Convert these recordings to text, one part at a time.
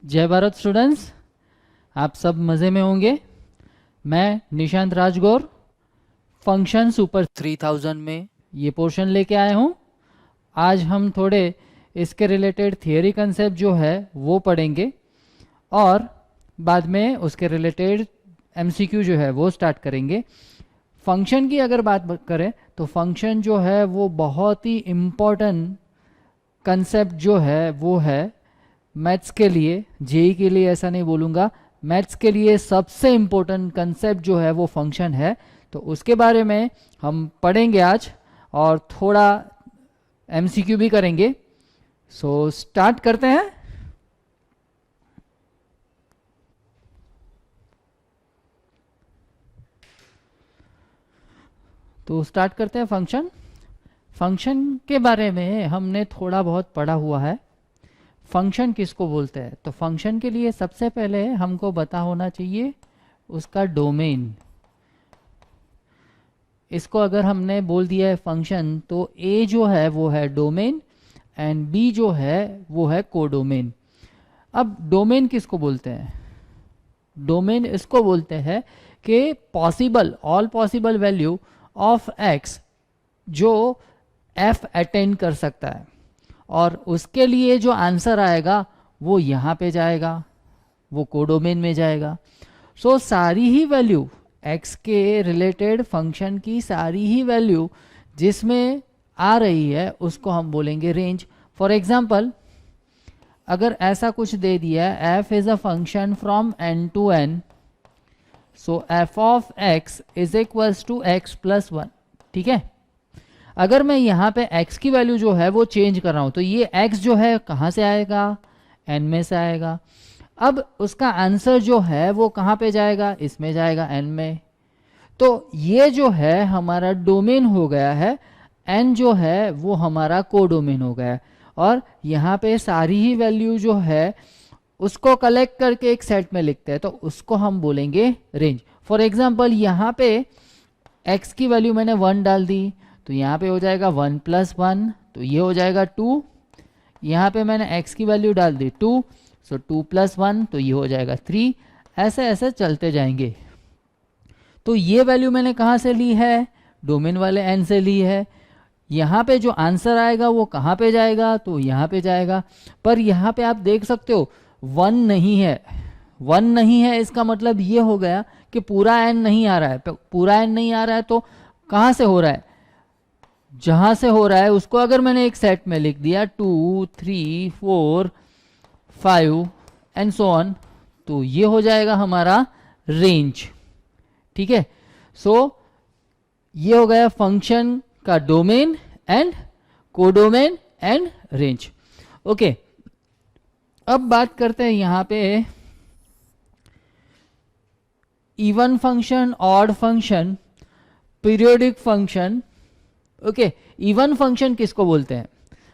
जय भारत स्टूडेंट्स, आप सब मज़े में होंगे। मैं निशांत राजगौर फंक्शन सुपर 3000 में ये पोर्शन लेके आया हूँ। आज हम थोड़े इसके रिलेटेड थियरी कंसेप्ट जो है वो पढ़ेंगे और बाद में उसके रिलेटेड एमसीक्यू जो है वो स्टार्ट करेंगे। फंक्शन की अगर बात करें तो फंक्शन जो है वो बहुत ही इम्पोर्टेंट कंसेप्ट जो है वो है मैथ्स के लिए। जेई के लिए ऐसा नहीं बोलूँगा, मैथ्स के लिए सबसे इम्पोर्टेंट कंसेप्ट जो है वो फंक्शन है। तो उसके बारे में हम पढ़ेंगे आज और थोड़ा एमसीक्यू भी करेंगे। सो स्टार्ट करते हैं। तो स्टार्ट करते हैं फंक्शन। फंक्शन के बारे में हमने थोड़ा बहुत पढ़ा हुआ है। फंक्शन किसको बोलते हैं? तो फंक्शन के लिए सबसे पहले हमको पता होना चाहिए उसका डोमेन। इसको अगर हमने बोल दिया है फंक्शन तो ए जो है वो है डोमेन एंड बी जो है वो है कोडोमेन। अब डोमेन किसको बोलते हैं? डोमेन इसको बोलते हैं कि possible all possible value of x जो एफ अटेंड कर सकता है और उसके लिए जो आंसर आएगा वो यहाँ पे जाएगा, वो कोडोमेन में जाएगा। सो सारी ही वैल्यू x के रिलेटेड फंक्शन की सारी ही वैल्यू जिसमें आ रही है उसको हम बोलेंगे रेंज। फॉर एग्जांपल अगर ऐसा कुछ दे दिया है f is a function from n to n, सो f of x is equals to x plus 1। ठीक है, अगर मैं यहाँ पे x की वैल्यू जो है वो चेंज कर रहा हूँ तो ये x जो है कहाँ से आएगा? n में से आएगा। अब उसका आंसर जो है वो कहाँ पे जाएगा? इसमें जाएगा, n में। तो ये जो है हमारा डोमेन हो गया है, n जो है वो हमारा कोडोमेन हो गया है। और यहाँ पे सारी ही वैल्यू जो है उसको कलेक्ट करके एक सेट में लिखते हैं तो उसको हम बोलेंगे रेंज। फॉर एग्जाम्पल यहाँ पे x की वैल्यू मैंने 1 डाल दी तो यहाँ पे हो जाएगा 1 प्लस 1, तो ये हो जाएगा 2। यहाँ पे मैंने x की वैल्यू डाल दी 2, सो 2 प्लस 1 तो ये हो जाएगा 3। ऐसे ऐसे चलते जाएंगे। तो ये वैल्यू मैंने कहाँ से ली है? डोमेन वाले n से ली है। यहाँ पे जो आंसर आएगा वो कहाँ पे जाएगा? तो यहाँ पे जाएगा। पर यहाँ पे आप देख सकते हो 1 नहीं है। 1 नहीं है इसका मतलब ये हो गया कि पूरा n नहीं आ रहा है। पूरा n नहीं आ रहा है तो कहाँ से हो रहा है? जहाँ से हो रहा है उसको अगर मैंने एक सेट में लिख दिया 2, 3, 4, 5 एंड सो ऑन, तो ये हो जाएगा हमारा रेंज। ठीक है, सो ये हो गया फंक्शन का domain and codomain and range. Okay, अब बात करते हैं यहाँ पे even function, odd function, periodic function. Okay, even function किसको बोलते हैं?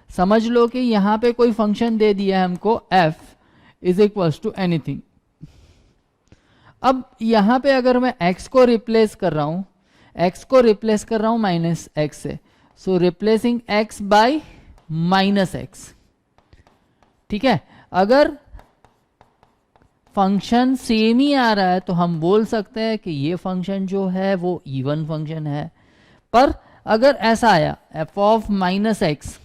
समझ लो कि यहाँ पे कोई फंक्शन दे दिया है हमको f is equals to anything. अब यहाँ पे अगर मैं x को रिप्लेस कर रहा हूँ, x को रिप्लेस कर रहा हूँ माइनस x से, so replacing x by minus x। ठीक है, अगर फंक्शन सेम ही आ रहा है तो हम बोल सकते हैं कि ये फंक्शन जो है वो इवन फंक्शन है। पर अगर ऐसा आया f of minus x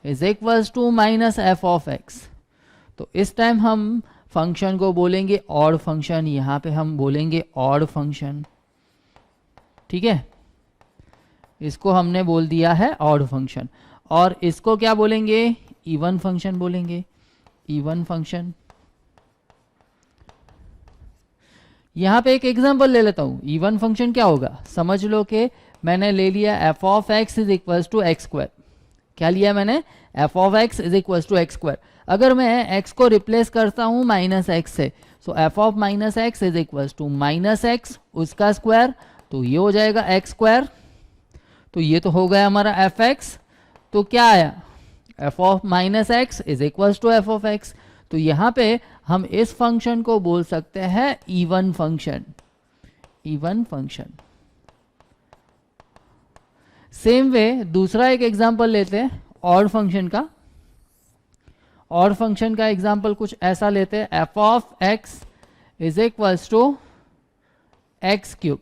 is equals to minus f of x, तो इस टाइम हम फंक्शन को बोलेंगे ऑड फंक्शन। यहाँ पे हम बोलेंगे ऑड फंक्शन। ठीक है, इसको हमने बोल दिया है ऑड फंक्शन। और इसको क्या बोलेंगे? इवन फंक्शन बोलेंगे, इवन फंक्शन। यहाँ पे एक एग्जांपल ले लेता हूँ। इवन फंक्शन क्या होगा? समझ लो कि मैंने ले लिया f of x is equals to x square. क्या लिया मैंने? f of x is equals to x square. अगर मैं x को रिप्लेस करता हूँ माइनस एक्स से, so f of minus x is equals to minus x उसका स्क्वायर, तो ये हो जाएगा एक्स स्क्वायर। तो ये तो हो गया हमारा fx। तो क्या आया? f of minus x is equals to f of x। तो यहाँ पे हम इस फंक्शन को बोल सकते हैं even function, even function. Same way दूसरा एक एग्जांपल लेते हैं ऑड फंक्शन का। ऑड फंक्शन का एग्जाम्पल कुछ ऐसा लेते हैं, f of x is equals to x cube.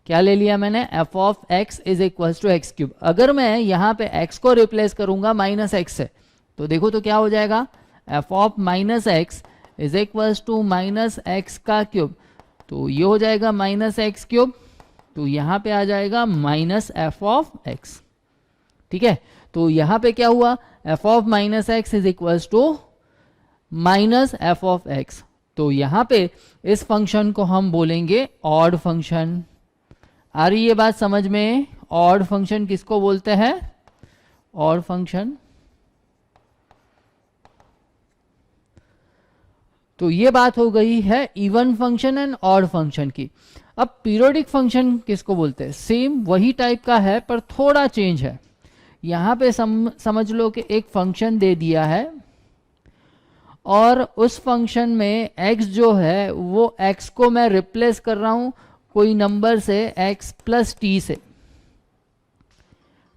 क्या ले लिया मैंने, f of x is equals to x cube. अगर मैं यहाँ पे एक्स को रिप्लेस करूंगा माइनस एक्स से, तो देखो तो क्या हो जाएगा, f of minus x is equals to minus x का क्यूब। तो ये हो जाएगा माइनस एक्स क्यूब, तो यहाँ पे आ जाएगा माइनस एफ ऑफ एक्स। ठीक है, तो यहाँ पे क्या हुआ, f of minus x is equals to minus f of x. तो यहाँ पे इस फंक्शन को हम बोलेंगे ऑड फंक्शन। आ रही ये बात समझ में, ऑड फंक्शन किसको बोलते हैं, ऑड फंक्शन। तो ये बात हो गई है even function and odd function की। अब पीरियोडिक फंक्शन किसको बोलते हैं, सेम वही टाइप का है पर थोड़ा चेंज है। यहाँ पे समझ लो कि एक फंक्शन दे दिया है और उस फंक्शन में x जो है वो x को मैं रिप्लेस कर रहा हूं कोई नंबर से, x प्लस टी से।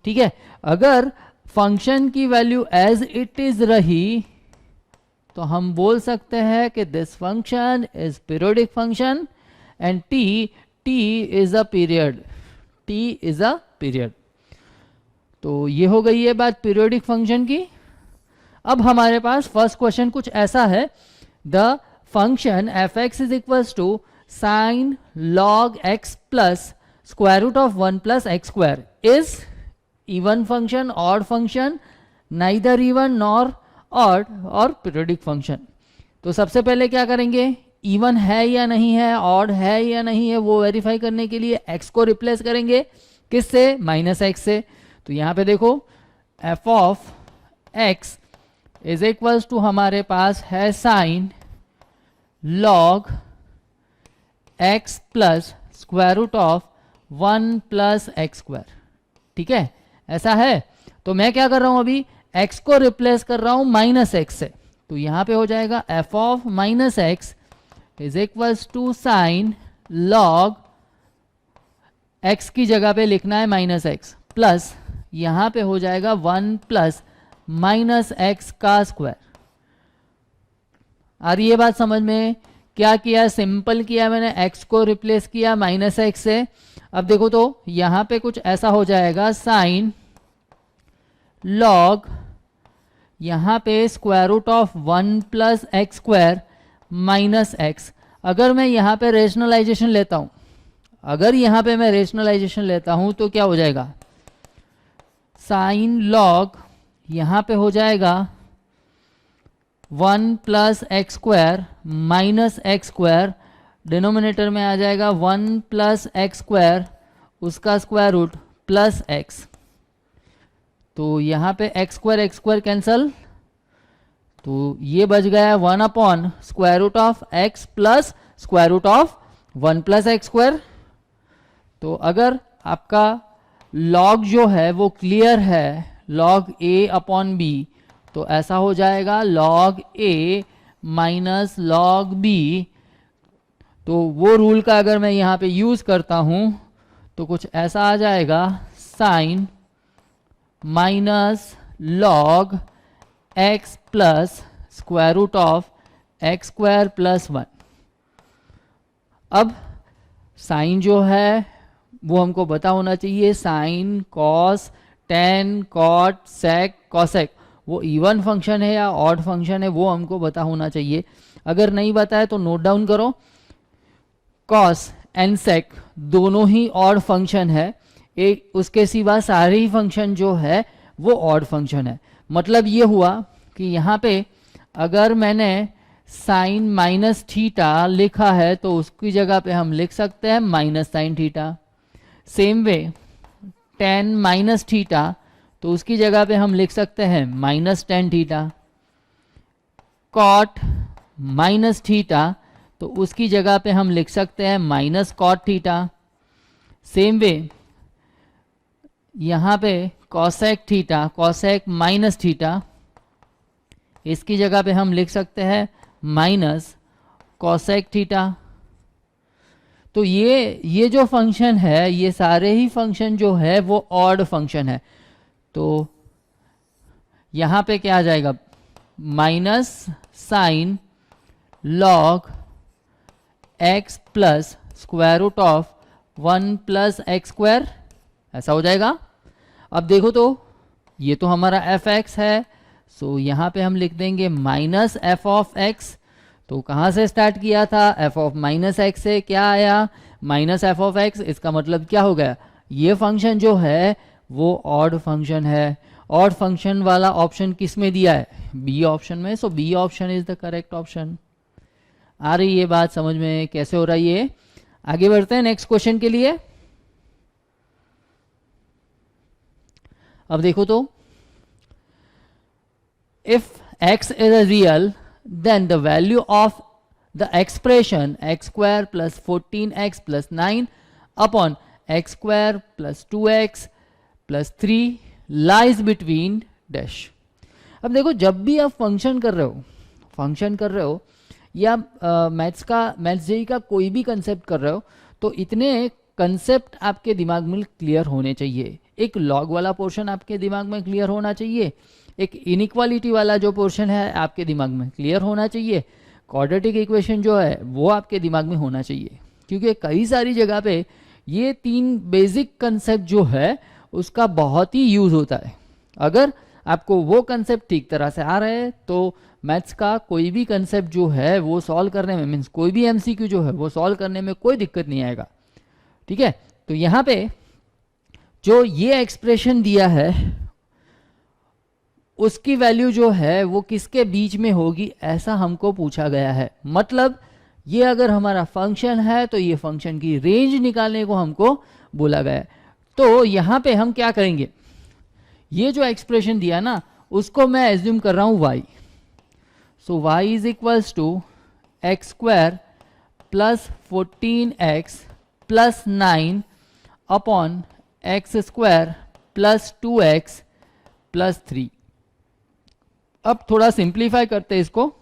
ठीक है, अगर फंक्शन की वैल्यू एज इट इज रही तो हम बोल सकते हैं कि this function is periodic function and T is a period, T is a period. तो ये हो गई है बात पीरियोडिक फंक्शन की। अब हमारे पास फर्स्ट क्वेश्चन कुछ ऐसा है, the function f x is equals to sine log x plus square root of 1 plus x square is even function, odd function, neither even nor odd, और पीरियोडिक फंक्शन। तो सबसे पहले क्या करेंगे, इवन है या नहीं है, ऑड है या नहीं है, वो वेरीफाई करने के लिए एक्स को रिप्लेस करेंगे किससे, माइनस एक्स से। तो यहाँ पे देखो f of x is equals to हमारे पास है sine log x plus square root of 1 plus x square. ठीक है, ऐसा है। तो मैं क्या कर रहा हूं अभी, x को रिप्लेस कर रहा हूं माइनस एक्स से। तो यहां पे हो जाएगा f of minus x is equals to sine log x की जगह पे लिखना है माइनस एक्स, प्लस यहां पे हो जाएगा 1 प्लस माइनस एक्स का स्क्वायर। आ रही है बात समझ में, क्या किया, सिंपल किया मैंने, x को रिप्लेस किया माइनस एक्स से। अब देखो तो यहां पे कुछ ऐसा हो जाएगा, साइन लॉग यहाँ पे square root of 1 plus x square minus x. अगर मैं यहाँ पे रेशनलाइजेशन लेता हूँ, अगर यहाँ पे मैं रेशनलाइजेशन लेता हूँ तो क्या हो जाएगा, साइन लॉग यहाँ पे हो जाएगा 1 plus x square minus x square, denominator में आ जाएगा 1 प्लस एक्स स्क्वायर उसका स्क्वायर रूट प्लस एक्स। तो यहाँ पे एक्स स्क्वायर कैंसल, तो ये बच गया 1 upon square root of x plus square root of 1 plus x square. तो अगर आपका लॉग जो है वो क्लियर है, लॉग ए अपॉन बी, तो ऐसा हो जाएगा लॉग ए माइनस लॉग बी। तो वो रूल का अगर मैं यहाँ पे यूज करता हूँ तो कुछ ऐसा आ जाएगा, sine minus log x plus square root of x square plus 1। अब साइन जो है वो हमको पता होना चाहिए, साइन, कॉस, टेन, कॉट, सेक, कॉसेक, वो इवन फंक्शन है या ऑड फंक्शन है वो हमको पता होना चाहिए। अगर नहीं बताए तो नोट डाउन करो, कॉस एंड सेक दोनों ही ऑड फंक्शन है, एक उसके सिवा सारे ही फंक्शन जो है वो ऑड फंक्शन है। मतलब ये हुआ कि यहाँ पे अगर मैंने साइन माइनस थीटा लिखा है तो उसकी जगह पे हम लिख सकते हैं minus sine theta. Same way tan minus theta तो उसकी जगह पे हम लिख सकते हैं minus tan theta. Cot minus theta तो उसकी जगह पे हम लिख सकते हैं minus cot theta. Same way यहाँ पे cosec theta, cosec minus theta, इसकी जगह पे हम लिख सकते हैं माइनस कॉसेक थीटा। तो ये जो फंक्शन है, ये सारे ही फंक्शन जो है वो ऑड फंक्शन है। तो यहाँ पे क्या आ जाएगा, minus sine log x plus square root of 1 plus x square, ऐसा हो जाएगा। अब देखो तो ये तो हमारा fx है, सो यहाँ पे हम लिख देंगे माइनस एफ ऑफ x। तो कहाँ से स्टार्ट किया था, f ऑफ माइनस एक्स से, क्या आया माइनस एफ ऑफ x। इसका मतलब क्या हो गया, ये फंक्शन जो है वो ऑड फंक्शन है। ऑड फंक्शन वाला ऑप्शन किस में दिया है, बी ऑप्शन में, so B option is the correct option. आ रही ये बात समझ में, कैसे हो रहा है ये। आगे बढ़ते हैं नेक्स्ट क्वेश्चन के लिए। अब देखो तो, if x is a real then the value of the expression x square plus 14x plus 9 upon x square plus 2x plus 3 lies between dash। अब देखो, जब भी आप फंक्शन कर रहे हो या मैथ्स जेई का कोई भी कंसेप्ट कर रहे हो, तो इतने कंसेप्ट आपके दिमाग में क्लियर होने चाहिए। एक लॉग वाला पोर्शन आपके दिमाग में क्लियर होना चाहिए, एक इनइक्वालिटी वाला जो पोर्शन है आपके दिमाग में क्लियर होना चाहिए, क्वाड्रेटिक इक्वेशन जो है वो आपके दिमाग में होना चाहिए। क्योंकि कई सारी जगह पे ये 3 बेसिक कंसेप्ट जो है उसका बहुत ही यूज़ होता है। अगर आपको वो कंसेप्ट ठीक तरह से आ रहे हैं तो मैथ्स का कोई भी कंसेप्ट जो है वो सॉल्व करने में, मीन्स कोई भी एमसीक्यू जो है वो सॉल्व करने में कोई दिक्कत नहीं आएगा। ठीक है, तो यहाँ पे जो ये एक्सप्रेशन दिया है उसकी वैल्यू जो है वो किसके बीच में होगी, ऐसा हमको पूछा गया है। मतलब ये अगर हमारा फंक्शन है तो ये फंक्शन की रेंज निकालने को हमको बोला गया है। तो यहाँ पे हम क्या करेंगे, ये जो एक्सप्रेशन दिया ना उसको मैं एज्यूम कर रहा हूँ y। So y is equals to x square plus 14x plus 9 upon x square plus 2x plus 3। अब थोड़ा सिंप्लीफाई करते हैं इसको।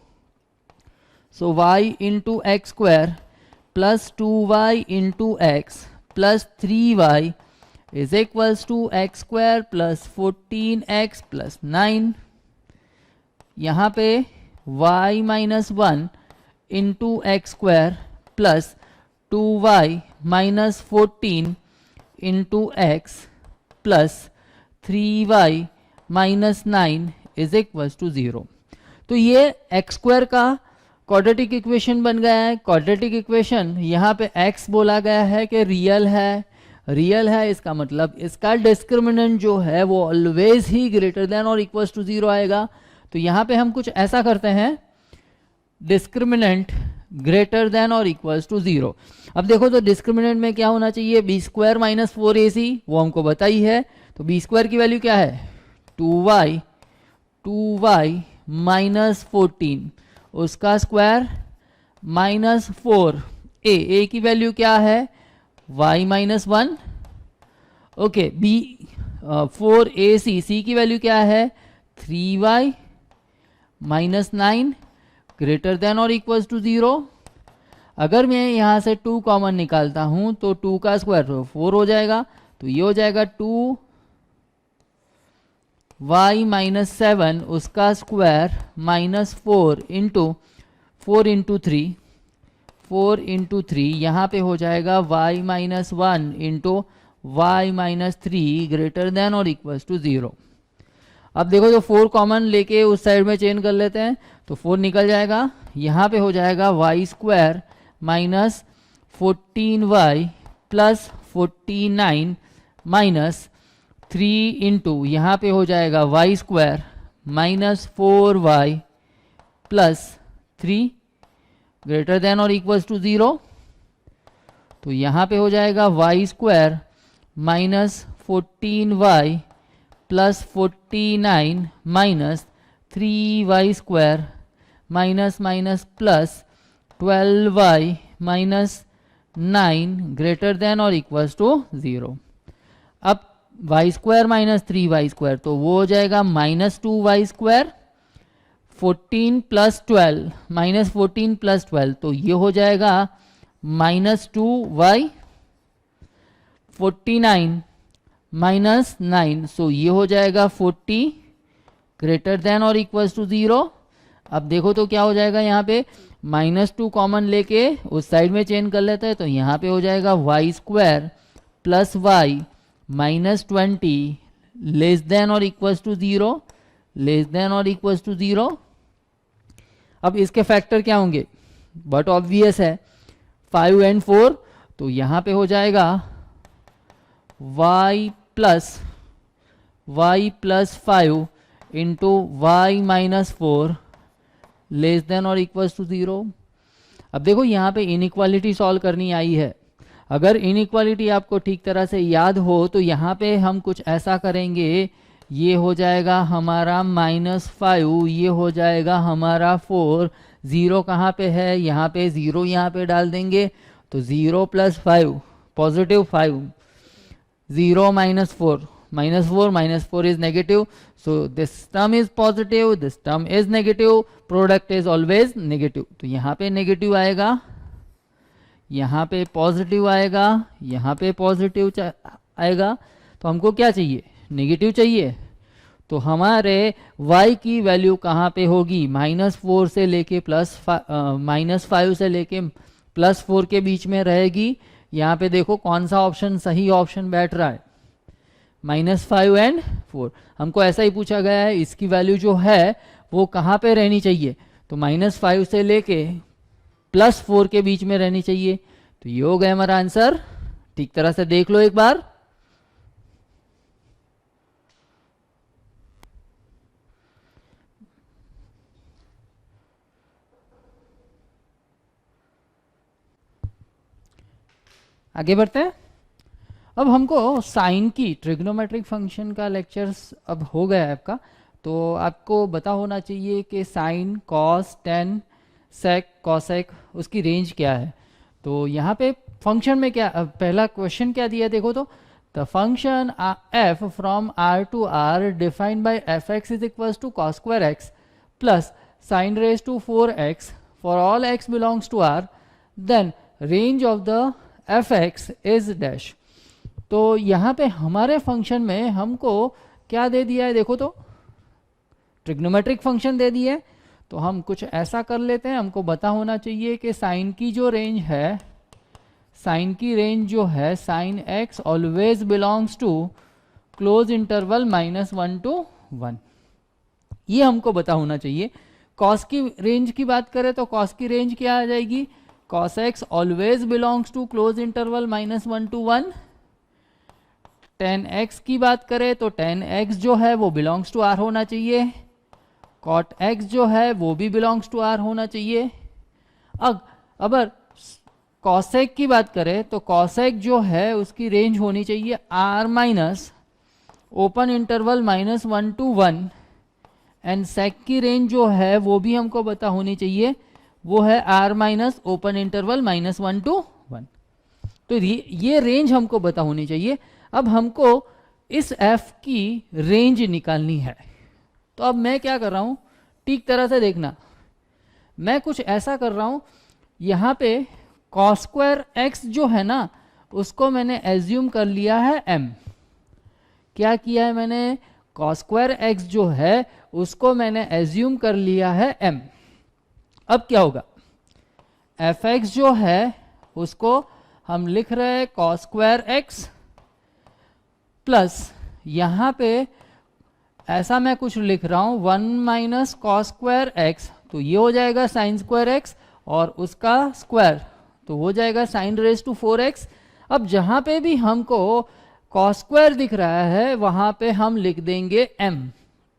So y into x square plus 2y into x plus 3y is equals to x square plus 14x plus 9। यहाँ पे y minus 1 into x square plus 2y minus 14 into x plus 3y minus 9 is equals to 0। तो ये x square का quadratic equation बन गया है। Quadratic equation यहाँ पे x बोला गया है कि रियल है, इसका मतलब इसका डिस्क्रिमिनेंट जो है वो ऑलवेज ही ग्रेटर देन और इक्वल्स टू 0 आएगा। तो यहाँ पे हम कुछ ऐसा करते हैं, डिस्क्रिमिनेंट ग्रेटर देन और इक्वल्स टू 0। अब देखो तो डिस्क्रिमिनेंट में क्या होना चाहिए, बी स्क्वायर माइनस 4ac, वो हमको बताई है। तो बी स्क्वायर की वैल्यू क्या है, 2y माइनस 14, उसका स्क्वायर माइनस 4a की वैल्यू क्या है y minus 1। Okay, B 4ac की वैल्यू क्या है 3y माइनस 9 ग्रेटर देन और इक्वल्स टू 0। अगर मैं यहाँ से 2 कॉमन निकालता हूँ तो 2 का स्क्वायर 4 हो जाएगा, तो ये हो जाएगा 2y माइनस 7 उसका स्क्वायर माइनस 4 इंटू 3 यहाँ पे हो जाएगा y minus 1 into y minus 3 greater than और इक्वल्स टू 0। अब देखो जो 4 कॉमन लेके उस साइड में चेंज कर लेते हैं तो 4 निकल जाएगा, यहाँ पे हो जाएगा y square minus 14y plus 49 minus 3 into यहाँ पे हो जाएगा y square minus 4y plus 3 greater than और इक्वल्स टू 0। तो यहाँ पे हो जाएगा y square minus 14y plus 49 minus 3y square minus minus plus 12y minus 9 greater than और इक्वल्स टू 0। अब y square minus 3y square तो वो हो जाएगा minus 2y square, 14 plus 12 minus 14 plus 12 तो ये हो जाएगा माइनस 2y, 49 माइनस 9 सो ये हो जाएगा 40 ग्रेटर देन और इक्वल्स टू 0। अब देखो तो क्या हो जाएगा, यहाँ पे -2 कॉमन लेके उस साइड में चेंज कर लेते हैं, तो यहाँ पे हो जाएगा y square plus y -20 less than और इक्वल्स टू 0, लेस देन और इक्वल्स टू 0। अब इसके फैक्टर क्या होंगे, बट ऑब्वियस है 5 एंड 4, तो यहाँ पे हो जाएगा y plus 5 into y -4 less than और इक्वल्स टू 0। अब देखो यहाँ पे इनइक्वालिटी सॉल्व करनी आई है। अगर इनइक्वालिटी आपको ठीक तरह से याद हो तो यहाँ पे हम कुछ ऐसा करेंगे, ये हो जाएगा हमारा -5, ये हो जाएगा हमारा 4, 0 कहाँ पे है, यहाँ पे 0 यहाँ पे डाल देंगे, तो 0 + 5 positive 5, 0 -4 is negative, so this term is positive, this term is negative, product is always negative। तो यहाँ पे नेगेटिव आएगा, यहाँ पे पॉजिटिव आएगा, यहाँ पे पॉजिटिव आएगा, तो हमको क्या चाहिए, नेगेटिव चाहिए। तो हमारे y की वैल्यू कहाँ पे होगी, -4 से लेके -5 से लेके +4 के बीच में रहेगी। यहाँ पे देखो कौन सा ऑप्शन सही ऑप्शन बैठ रहा है, -5 एंड 4। हमको ऐसा ही पूछा गया है, इसकी वैल्यू जो है वो कहाँ पे रहनी चाहिए, तो -5 से लेके +4 के बीच में रहनी चाहिए। तो ये हो गया हमारा आंसर। ठीक तरह से देख लो एक बार। आगे बढ़ते हैं। अब हमको साइन की ट्रिग्नोमेट्रिक फंक्शन का लेक्चर्स अब हो गया है आपका, तो आपको पता होना चाहिए कि साइन, कॉस, टेन, सेक, कॉसेक उसकी रेंज क्या है। तो यहाँ पे फंक्शन में क्या पहला क्वेश्चन क्या दिया देखो तो, the function f from r to r defined by fx is equals to cos square x plus sin raise to 4x for all x belongs to r, then range of the fx is dash. तो यहाँ पे हमारे function में हमको क्या दे दिया है देखो तो, ट्रिग्नोमेट्रिक फंक्शन दे दिया है। तो हम कुछ ऐसा कर लेते हैं, हमको पता होना चाहिए कि साइन की जो रेंज है, साइन की रेंज जो है sine x always belongs to close interval -1 to 1, ये हमको पता होना चाहिए। कॉस की रेंज की बात करें तो कॉस की रेंज क्या आ जाएगी, cos x always belongs to close interval -1 to 1। tan x की बात करें तो tan x जो है वो बिलोंग्स टू r होना चाहिए, cot x जो है वो भी बिलोंग्स टू r होना चाहिए। अगर cosec की बात करें तो cosec जो है उसकी रेंज होनी चाहिए r minus open interval -1 to 1, and sec की रेंज जो है वो भी हमको पता होनी चाहिए, वो है r minus open interval -1 to 1। तो ये रेंज हमको पता होनी चाहिए। अब हमको इस f की रेंज निकालनी है। तो अब मैं क्या कर रहा हूं, ठीक तरह से देखना, मैं कुछ ऐसा कर रहा हूं, यहाँ पे cos स्क्वायर x जो है ना उसको मैंने एज्यूम कर लिया है m। क्या किया है मैंने, cos स्क्वायर x जो है उसको मैंने एज्यूम कर लिया है m। अब क्या होगा, fx जो है उसको हम लिख रहे हैं cos स्क्वायर x प्लस यहाँ पे ऐसा मैं कुछ लिख रहा हूँ 1 माइनस कॉस स्क्वायर एक्स, तो ये हो जाएगा साइन स्क्वायर एक्स और उसका स्क्वायर तो हो जाएगा साइन रेज टू 4x। अब जहाँ पे भी हमको कॉस स्क्वायर दिख रहा है वहाँ पे हम लिख देंगे m।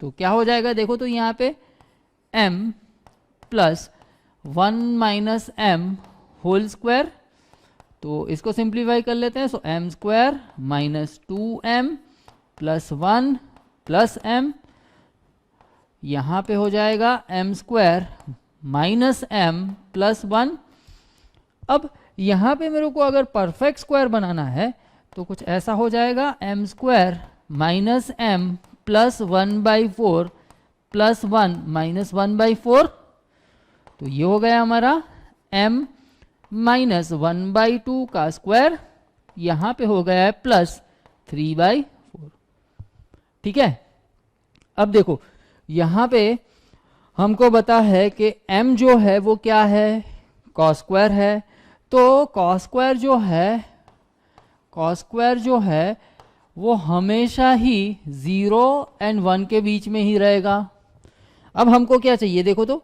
तो क्या हो जाएगा देखो तो यहाँ पे m plus 1 minus m whole square, तो इसको सिंप्लीफाई कर लेते हैं। So m square minus 2m plus 1 plus m, यहाँ पे हो जाएगा m square minus m plus 1। अब यहाँ पे मेरे को अगर परफेक्ट स्क्वायर बनाना है तो कुछ ऐसा हो जाएगा m square minus m plus 1/4 plus 1 minus 1/4, तो ये हो गया हमारा m माइनस 1/2 का स्क्वायर, यहाँ पे हो गया है प्लस 3/4। ठीक है, अब देखो यहाँ पे हमको बता है कि m जो है वो क्या है, कॉस स्क्वायर है। तो कॉस स्क्वायर जो है वो हमेशा ही 0 और 1 के बीच में ही रहेगा। अब हमको क्या चाहिए देखो तो,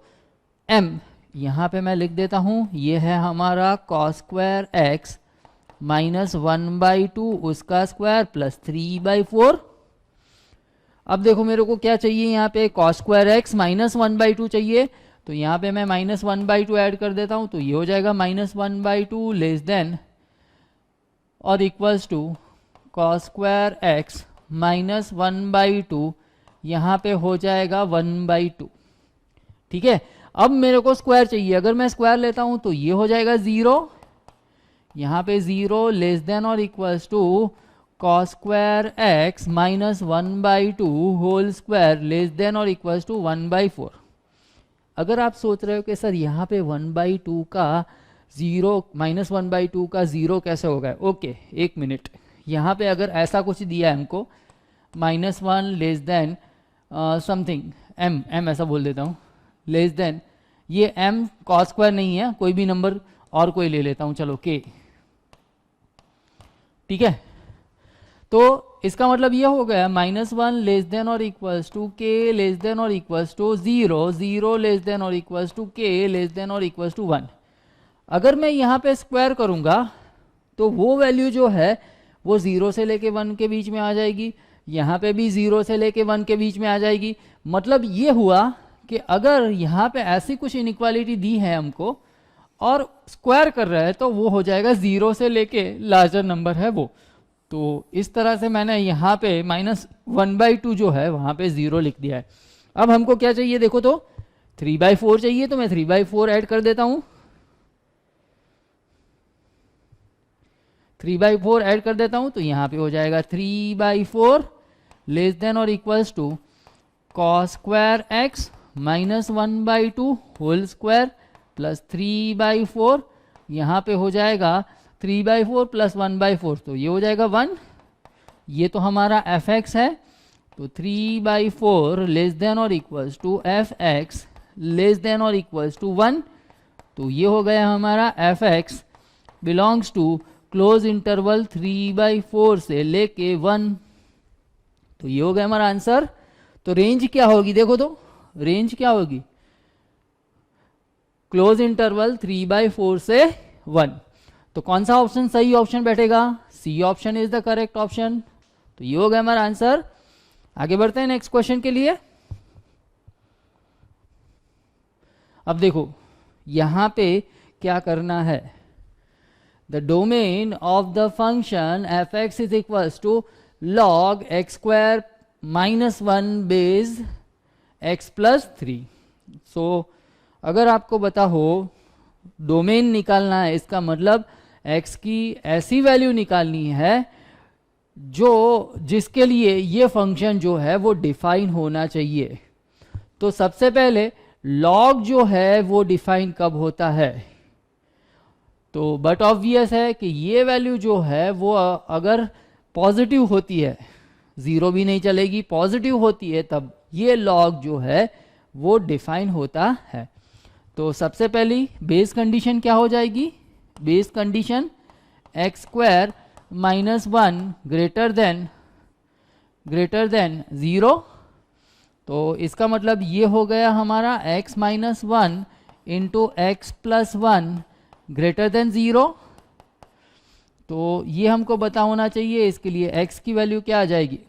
m यहाँ पे मैं लिख देता हूँ, ये है हमारा कॉस स्क्वायर x माइनस 1/2 उसका स्क्वायर प्लस 3/4। अब देखो मेरे को क्या चाहिए, यहाँ पे कॉस स्क्वायर एक्स माइनस 1/2 चाहिए, तो यहाँ पे मैं माइनस 1/2 ऐड कर देता हूँ, तो ये हो जाएगा माइनस 1/2 लेस देन और equals to cos square x minus 1/2, यहाँ पे हो जाएगा 1/2। ठीक है, अब मेरे को स्क्वायर चाहिए, अगर मैं स्क्वायर लेता हूँ तो ये हो जाएगा 0, यहाँ पे 0 लेस देन और equals to cos square x minus 1/2 whole square less than और इक्वल्स टू 1/4। अगर आप सोच रहे हो कि सर यहाँ पे 1/2 का 0 माइनस 1/2 का 0 कैसे हो गया, ओके एक मिनट, यहाँ पे अगर ऐसा कुछ दिया है हमको minus 1 less then something m ऐसा बोल देता हूँ, लेस देन ये m कॉस स्क्वायर नहीं है, कोई भी नंबर और कोई ले लेता हूँ, चलो k। ठीक है, तो इसका मतलब ये हो गया माइनस 1 लेस देन और equals to k less than और इक्वल्स टू 0, 0 लेस देन और equals to k less than और इक्वल्स टू 1। अगर मैं यहाँ पे स्क्वायर करूँगा तो वो वैल्यू जो है वो 0 से लेके 1 के बीच में आ जाएगी, यहाँ पे भी 0 से लेके 1 के बीच में आ जाएगी। मतलब ये हुआ कि अगर यहाँ पे ऐसी कुछ इनइक्वालिटी दी है हमको और स्क्वायर कर रहा है तो वो हो जाएगा 0 से लेके लार्जर नंबर है वो। तो इस तरह से मैंने यहाँ पे माइनस 1/2 जो है वहाँ पे 0 लिख दिया है। अब हमको क्या चाहिए देखो तो, 3/4 चाहिए, तो मैं 3/4 ऐड कर देता हूँ, 3/4 ऐड कर देता हूँ, तो यहाँ पे हो जाएगा 3/4 लेस देन और equals to cos square x minus 1/2 whole square plus 3/4, यहाँ पे हो जाएगा 3/4 प्लस 1/4, तो ये हो जाएगा 1। ये तो हमारा एफ एक्स है, तो 3/4 लेस देन और equals to f x less than और इक्वल्स टू 1, तो ये हो गया हमारा f x belongs to close interval 3/4 से लेके 1। तो ये हो गया हमारा आंसर। तो रेंज क्या होगी देखो तो, रेंज क्या होगी, क्लोज इंटरवल 3/4 से 1। तो कौन सा ऑप्शन सही ऑप्शन बैठेगा, C option is the correct option. तो ये हो गया हमारा आंसर। आगे बढ़ते हैं नेक्स्ट क्वेश्चन के लिए। अब देखो यहां पे क्या करना है, the domain of the function f x is equals to log x square minus 1 base x plus 3। So अगर आपको पता हो डोमेन निकालना है, इसका मतलब x की ऐसी वैल्यू निकालनी है जो जिसके लिए ये फंक्शन जो है वो डिफाइन होना चाहिए। तो सबसे पहले log जो है वो डिफाइन कब होता है, तो बट ऑब्वियस है कि ये वैल्यू जो है वो अगर पॉजिटिव होती है, जीरो भी नहीं चलेगी, पॉजिटिव होती है तब ये log जो है वो डिफाइन होता है। तो सबसे पहली बेस कंडीशन क्या हो जाएगी, base condition x square minus 1 greater than 0। तो इसका मतलब ये हो गया हमारा x minus 1 into x plus 1 greater than 0। तो ये हमको पता होना चाहिए, इसके लिए x की वैल्यू क्या आ जाएगी,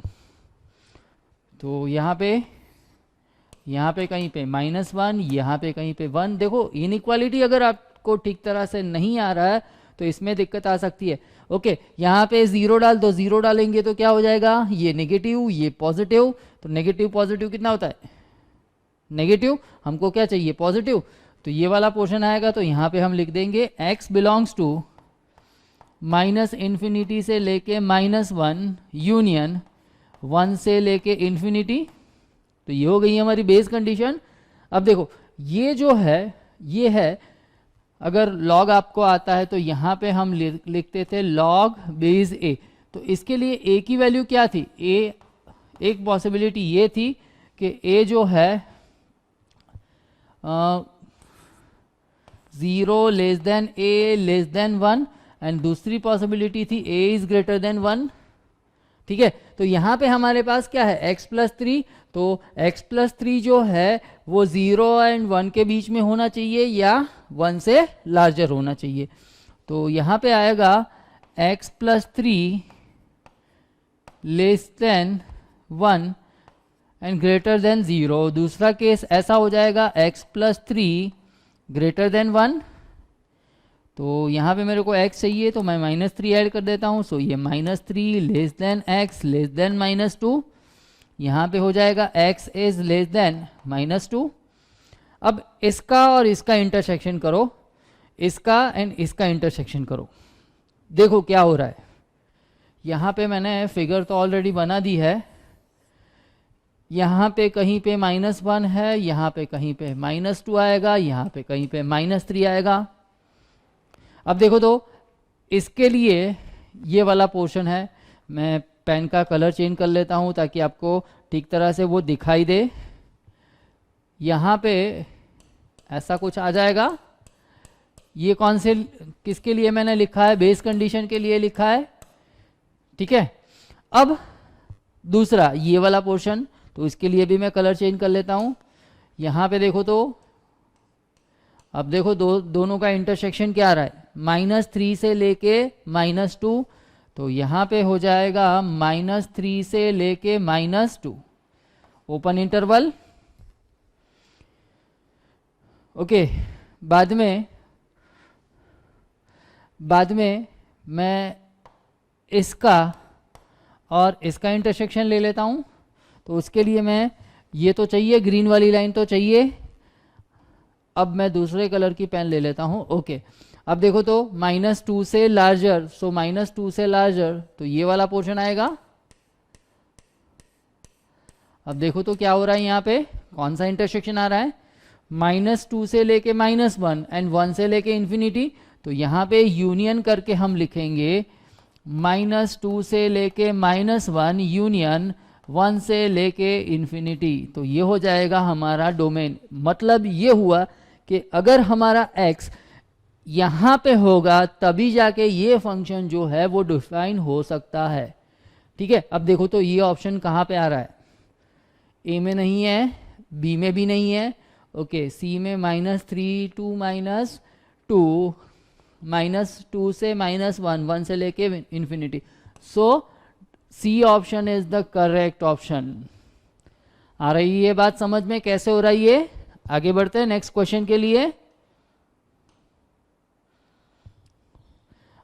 तो यहाँ पे कहीं पे -1, यहाँ पे कहीं पे 1। देखो इनइक्वालिटी अगर आपको ठीक तरह से नहीं आ रहा है तो इसमें दिक्कत आ सकती है। ओके, यहाँ पे 0 डाल दो, 0 डालेंगे तो क्या हो जाएगा, ये नेगेटिव ये पॉजिटिव, तो नेगेटिव पॉजिटिव कितना होता है, नेगेटिव। हमको क्या चाहिए, पॉजिटिव, तो ये वाला पोर्शन आएगा। तो यहाँ पे हम लिख देंगे x बिलोंग्स टू -∞ से लेके -1 यूनियन 1 से लेके इन्फिनिटी। तो ये हो गई हमारी बेस कंडीशन। अब देखो ये जो है ये है, अगर लॉग आपको आता है तो यहाँ पे हम लिखते थे लॉग बेस ए। तो इसके लिए ए की वैल्यू क्या थी, ए एक पॉसिबिलिटी ये थी कि ए जो है 0 less then a less than 1 and दूसरी पॉसिबिलिटी थी a इज ग्रेटर देन 1। ठीक है, तो यहाँ पे हमारे पास क्या है x प्लस 3, तो x प्लस 3 जो है वो 0 एंड 1 के बीच में होना चाहिए या 1 से लार्जर होना चाहिए। तो यहाँ पे आएगा x plus 3 less than 1 and greater than 0। दूसरा केस ऐसा हो जाएगा x प्लस 3 ग्रेटर देन 1। तो यहाँ पे मेरे को x चाहिए तो मैं -3 ऐड कर देता हूँ। सो ये -3 less than x less than -2। यहाँ पे हो जाएगा x इज लेस देन -2। अब इसका और इसका इंटरसेक्शन करो, इसका एंड इसका इंटरसेक्शन करो, देखो क्या हो रहा है। यहाँ पे मैंने फिगर तो ऑलरेडी बना दी है। यहाँ पे कहीं पे -1 है, यहाँ पे कहीं पे -2 आएगा, यहाँ पे कहीं पे -3 आएगा। अब देखो तो इसके लिए ये वाला पोर्शन है, मैं पेन का कलर चेंज कर लेता हूँ ताकि आपको ठीक तरह से वो दिखाई दे। यहाँ पे ऐसा कुछ आ जाएगा। ये कौन से किसके लिए मैंने लिखा है, बेस कंडीशन के लिए लिखा है। ठीक है, अब दूसरा ये वाला पोर्शन, तो इसके लिए भी मैं कलर चेंज कर लेता हूँ। यहाँ पे देखो तो अब देखो दोनों का इंटरसेक्शन क्या आ रहा है, -3 से लेके -2। तो यहाँ पे हो जाएगा -3 से लेके -2 ओपन इंटरवल। ओके, बाद में मैं इसका और इसका इंटरसेक्शन ले लेता हूँ। तो उसके लिए मैं ये तो चाहिए, ग्रीन वाली लाइन तो चाहिए। अब मैं दूसरे कलर की पेन ले लेता हूँ। ओके, अब देखो तो -2 से लार्जर, सो -2 से लार्जर, तो ये वाला पोर्शन आएगा। अब देखो तो क्या हो रहा है, यहाँ पे कौन सा इंटरसेक्शन आ रहा है, -2 से लेके -1 एंड 1 से लेके इन्फिनिटी। तो यहाँ पे यूनियन करके हम लिखेंगे -2 से लेके -1 यूनियन 1 से लेके इन्फिनिटी। तो ये हो जाएगा हमारा डोमेन। मतलब ये हुआ कि अगर हमारा x यहाँ पे होगा तभी जाके ये फंक्शन जो है वो डिफाइन हो सकता है। ठीक है, अब देखो तो ये ऑप्शन कहाँ पे आ रहा है, a में नहीं है, b में भी नहीं है। ओके, c में -3 to -2, -2 से -1, 1 से लेके infinity. So C option is the correct option. आ रही है बात समझ में कैसे हो रही है। आगे बढ़ते हैं नेक्स्ट क्वेश्चन के लिए।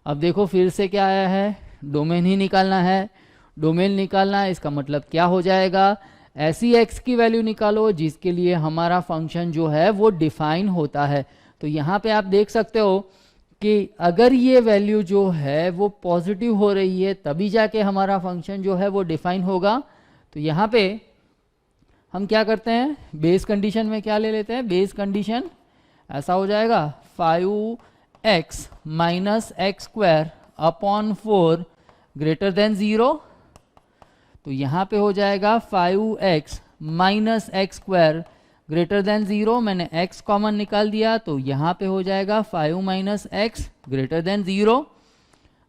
अब देखो फिर से क्या आया है, डोमेन ही निकालना है। डोमेन निकालना है, इसका मतलब क्या हो जाएगा, ऐसी x की वैल्यू निकालो जिसके लिए हमारा फंक्शन जो है वो डिफाइन होता है। तो यहाँ पे आप देख सकते हो कि अगर ये वैल्यू जो है वो पॉजिटिव हो रही है तभी जाके हमारा फंक्शन जो है वो डिफाइन होगा। तो यहाँ पे हम क्या करते हैं, बेस कंडीशन में क्या ले लेते हैं, बेस कंडीशन ऐसा हो जाएगा 5x - x² upon 4 greater than 0। तो यहाँ पे हो जाएगा 5x - x² ग्रेटर देन 0। मैंने x कॉमन निकाल दिया तो यहाँ पे हो जाएगा 5 - x ग्रेटर देन 0।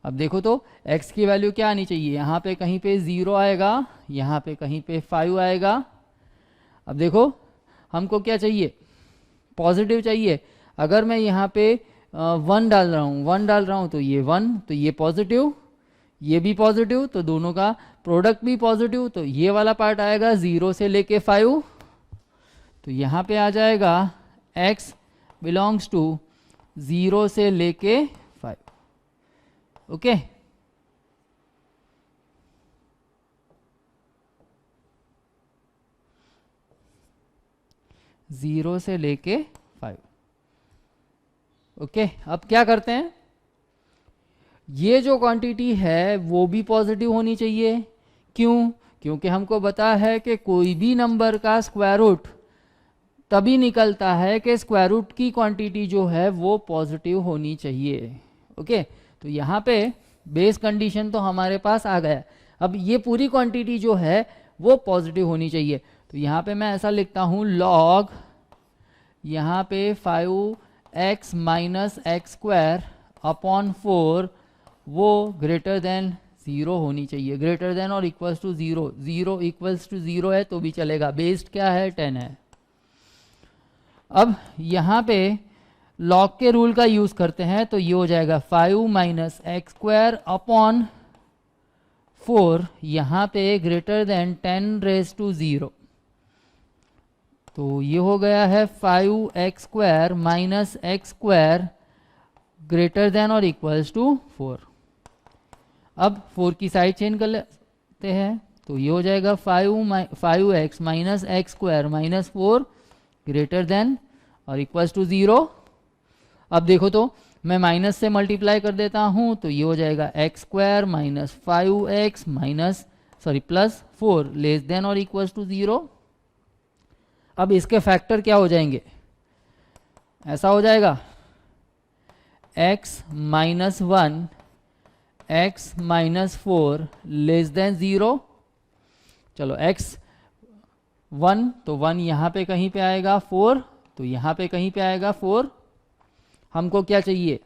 अब देखो तो x की वैल्यू क्या आनी चाहिए, यहाँ पे कहीं पे 0 आएगा, यहाँ पे कहीं पे 5 आएगा। अब देखो हमको क्या चाहिए, पॉजिटिव चाहिए। अगर मैं यहाँ पे 1 डाल रहा हूँ तो ये 1, तो ये पॉजिटिव, ये भी पॉजिटिव, तो दोनों का प्रोडक्ट भी पॉजिटिव। तो ये वाला पार्ट आएगा 0 से लेके 5। तो यहाँ पे आ जाएगा x बिलोंग्स टू 0 से लेके 5। ओके, जीरो से लेके 5। ओके, अब क्या करते हैं, ये जो क्वांटिटी है वो भी पॉजिटिव होनी चाहिए। क्यों, क्योंकि हमको पता है कि कोई भी नंबर का स्क्वायर रूट तभी निकलता है कि स्क्वायर रूट की क्वांटिटी जो है वो पॉजिटिव होनी चाहिए। ओके, तो यहाँ पे बेस कंडीशन तो हमारे पास आ गया। अब ये पूरी क्वांटिटी जो है वो पॉजिटिव होनी चाहिए। तो यहाँ पे मैं ऐसा लिखता हूँ log यहाँ पे 5x minus x square upon 4 वो ग्रेटर देन 0 होनी चाहिए, ग्रेटर देन और इक्वल्स टू 0, 0 इक्वल्स टू 0 है तो भी चलेगा, बेस्ड क्या है 10 है। अब यहाँ पे लॉग के रूल का यूज करते हैं तो ये हो जाएगा 5 माइनस एक्स स्क्वायर अपॉन 4, यहाँ पे ग्रेटर देन 10 रेज टू 0, तो ये हो गया है 5x square minus x square greater than और इक्वल्स टू 4। अब 4 की साइड चेंज कर लेते हैं तो ये हो जाएगा 5x minus x square minus 4 greater than और इक्वल्स टू 0। अब देखो तो मैं माइनस से मल्टीप्लाई कर देता हूँ तो ये हो जाएगा x square minus 5x minus plus 4 less than और इक्वल्स टू 0। अब इसके फैक्टर क्या हो जाएंगे, ऐसा हो जाएगा x minus 1 x minus 4 less then 0। चलो x 1 तो 1 यहाँ पे कहीं पे आएगा, 4 तो यहाँ पे कहीं पे आएगा 4। हमको क्या चाहिए,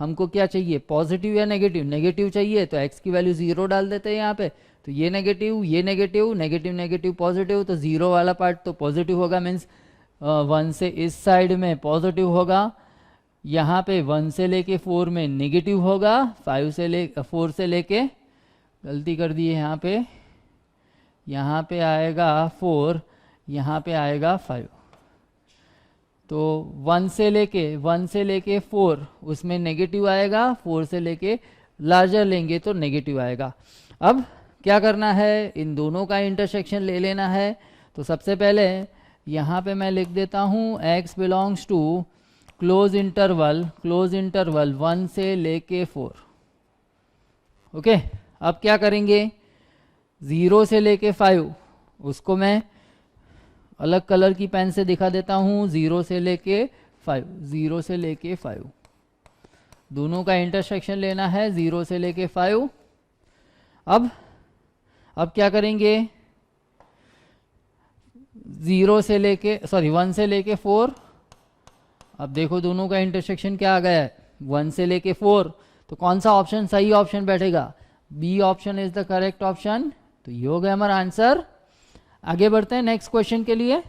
हमको क्या चाहिए, पॉजिटिव या नेगेटिव, नेगेटिव चाहिए तो x की वैल्यू 0 डाल देते हैं यहाँ पे, तो ये नेगेटिव नेगेटिव नेगेटिव पॉजिटिव, तो 0 वाला पार्ट तो पॉजिटिव होगा, मीन्स 1 से इस साइड में पॉजिटिव होगा, यहाँ पे 1 से लेके 4 में नेगेटिव होगा, 4 से लेके गलती कर दी है यहाँ पे आएगा 4, यहाँ पे आएगा 5, तो 1 से लेके 4 उसमें नेगेटिव आएगा, 4 से लेके लार्जर लेंगे तो नेगेटिव आएगा। अब क्या करना है, इन दोनों का इंटरसेक्शन ले लेना है। तो सबसे पहले यहाँ पे मैं लिख देता हूँ x belongs to close interval 1 से लेके 4। ओके, अब क्या करेंगे, 0 से लेके 5 उसको मैं अलग कलर की पेन से दिखा देता हूँ, 0 से लेके 5 दोनों का इंटरसेक्शन लेना है, 0 से लेके 5। अब क्या करेंगे, 1 से लेके 4। अब देखो दोनों का इंटरसेक्शन क्या आ गया है, 1 से लेके 4, तो कौन सा ऑप्शन सही ऑप्शन बैठेगा, B option is the correct option. तो ये हो गया हमारा आंसर। आगे बढ़ते हैं नेक्स्ट क्वेश्चन के लिए।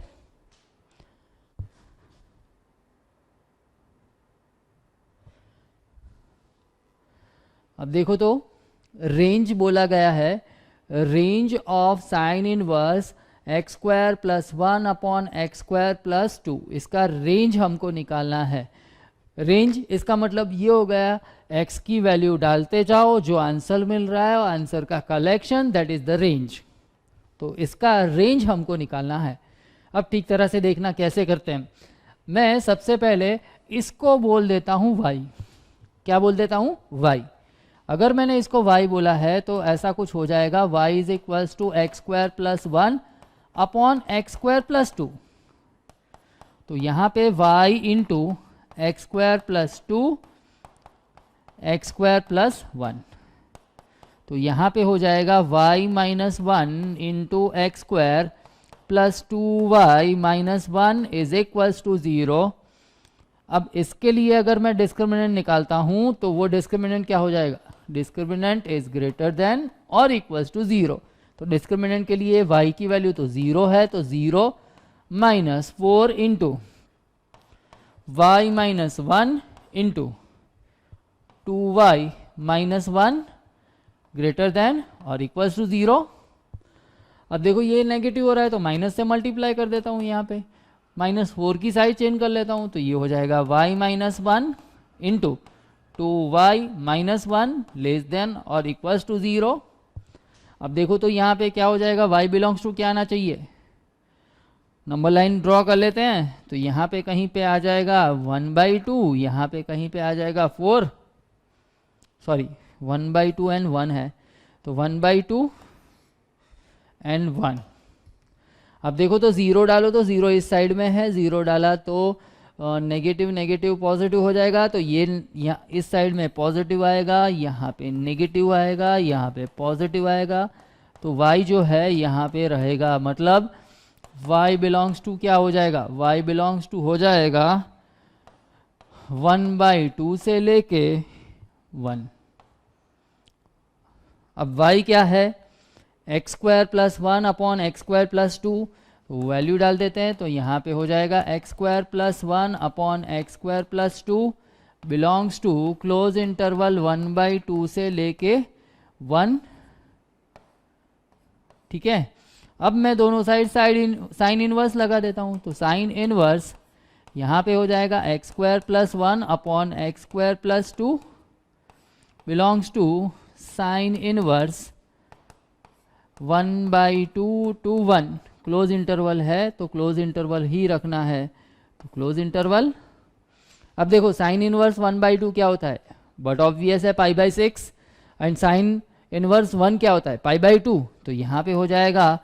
अब देखो तो रेंज बोला गया है, range of sine inverse X square plus 1 upon x square plus 2, इसका रेंज हमको निकालना है। रेंज इसका मतलब ये हो गया, x की वैल्यू डालते जाओ, जो आंसर मिल रहा है आंसर का collection, that is the range. तो इसका रेंज हमको निकालना है। अब ठीक तरह से देखना कैसे करते हैं। मैं सबसे पहले इसको बोल देता हूँ y। क्या बोल देता हूँ, y। अगर मैंने इसको y बोला है तो ऐसा कुछ हो जाएगा, y is equals to x square plus 1 upon x square plus 2। तो यहाँ पे y into x square plus 2 x square plus 1, तो यहाँ पे हो जाएगा y minus 1 into x square plus 2y minus 1 is equals to 0। अब इसके लिए अगर मैं डिस्क्रिमिनेंट निकालता हूँ तो वो डिस्क्रिमिनेंट क्या हो जाएगा, डिस्क्रिमिनेंट इज ग्रेटर देन और इक्वल्स टू 0। तो डिस्क्रिमिनेंट के लिए y की वैल्यू तो 0 है, तो 0 minus 4 into y minus 1 into 2y minus 1 greater than और इक्वल्स टू 0। अब देखो ये नेगेटिव हो रहा है तो माइनस से मल्टीप्लाई कर देता हूँ, यहाँ पे -4 की साइड चेंज कर लेता हूँ, तो ये हो जाएगा y minus 1 into 2y minus 1 less than और इक्वल्स टू 0। अब देखो तो यहाँ पे क्या हो जाएगा, y बिलोंग्स टू क्या आना चाहिए, नंबर लाइन ड्रॉ कर लेते हैं। तो यहाँ पे कहीं पे आ जाएगा 1/2, यहाँ पे कहीं पे आ जाएगा 4, 1/2 एंड 1 है, तो 1/2 एंड 1। अब देखो तो 0 डालो तो 0 इस साइड में है, 0 डाला तो नेगेटिव नेगेटिव पॉजिटिव हो जाएगा, तो ये इस साइड में पॉजिटिव आएगा, यहाँ पे नेगेटिव आएगा, यहाँ पे पॉजिटिव आएगा, तो y जो है यहाँ पे रहेगा, मतलब y बिलोंग्स टू क्या हो जाएगा, y बिलोंग्स टू हो जाएगा 1/2 से लेके 1। अब y क्या है, x square plus 1 upon x square plus 2, तो वैल्यू डाल देते हैं, तो यहाँ पे हो जाएगा x square plus 1 upon x square plus 2 belongs to close interval 1/2 से लेके 1। ठीक है, अब मैं दोनों साइड साइन इनवर्स लगा देता हूँ, तो साइन इनवर्स यहाँ पे हो जाएगा x square plus 1 upon x square plus 2 belongs to sine inverse 1/2 to 1। Close interval है तो क्लोज इंटरवल ही रखना है, तो क्लोज इंटरवल। अब देखो साइन इनवर्स 1/2 क्या होता है, बट ऑब्वियस है π/6, एंड साइन इनवर्स 1 क्या होता है, π/2। तो यहाँ पे हो जाएगा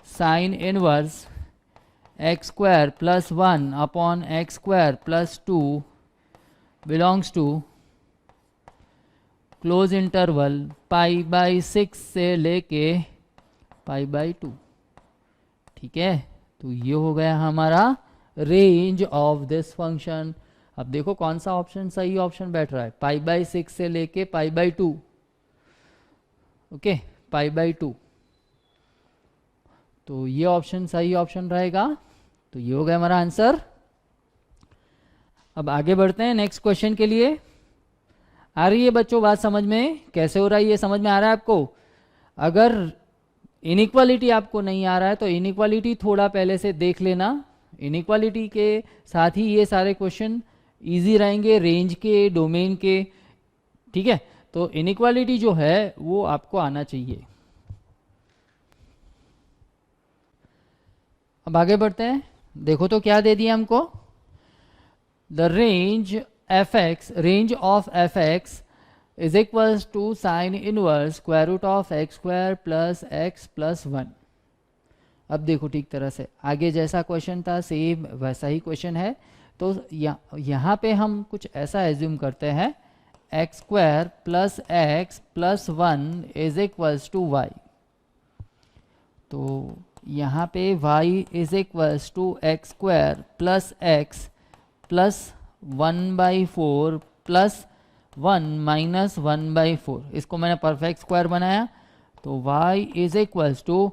sine inverse X square plus 1 upon x square plus 2 belongs to close interval π/6 से लेके π/2। ठीक है, तो ये हो गया हमारा रेंज ऑफ दिस फंक्शन। अब देखो कौन सा ऑप्शन सही ऑप्शन बैठ रहा है, π/6 से लेके π/2। ओके, π/2, तो ये ऑप्शन सही ऑप्शन रहेगा। तो ये हो गया हमारा आंसर। अब आगे बढ़ते हैं नेक्स्ट क्वेश्चन के लिए। आ रही है बच्चों बात समझ में, कैसे हो रहा है ये समझ में आ रहा है आपको? अगर इनइक्वालिटी आपको नहीं आ रहा है तो इनइक्वालिटी थोड़ा पहले से देख लेना, इनइक्वालिटी के साथ ही ये सारे क्वेश्चन इजी रहेंगे, रेंज के, डोमेन के। ठीक है, तो इनइक्वालिटी जो है वो आपको आना चाहिए। अब आगे बढ़ते हैं, देखो तो क्या दे दिया हमको, the range of f x is equals to sine inverse square root of x square plus x plus 1। अब देखो ठीक तरह से, आगे जैसा क्वेश्चन था सेम वैसा ही क्वेश्चन है। तो यहाँ पे हम कुछ ऐसा एज्यूम करते हैं, x square plus x plus 1 is equals to y. तो यहाँ पे y is equals to x square plus x plus 1/4 plus 1 minus 1/4। इसको मैंने परफेक्ट स्क्वायर बनाया, तो y इज इक्वल्स टू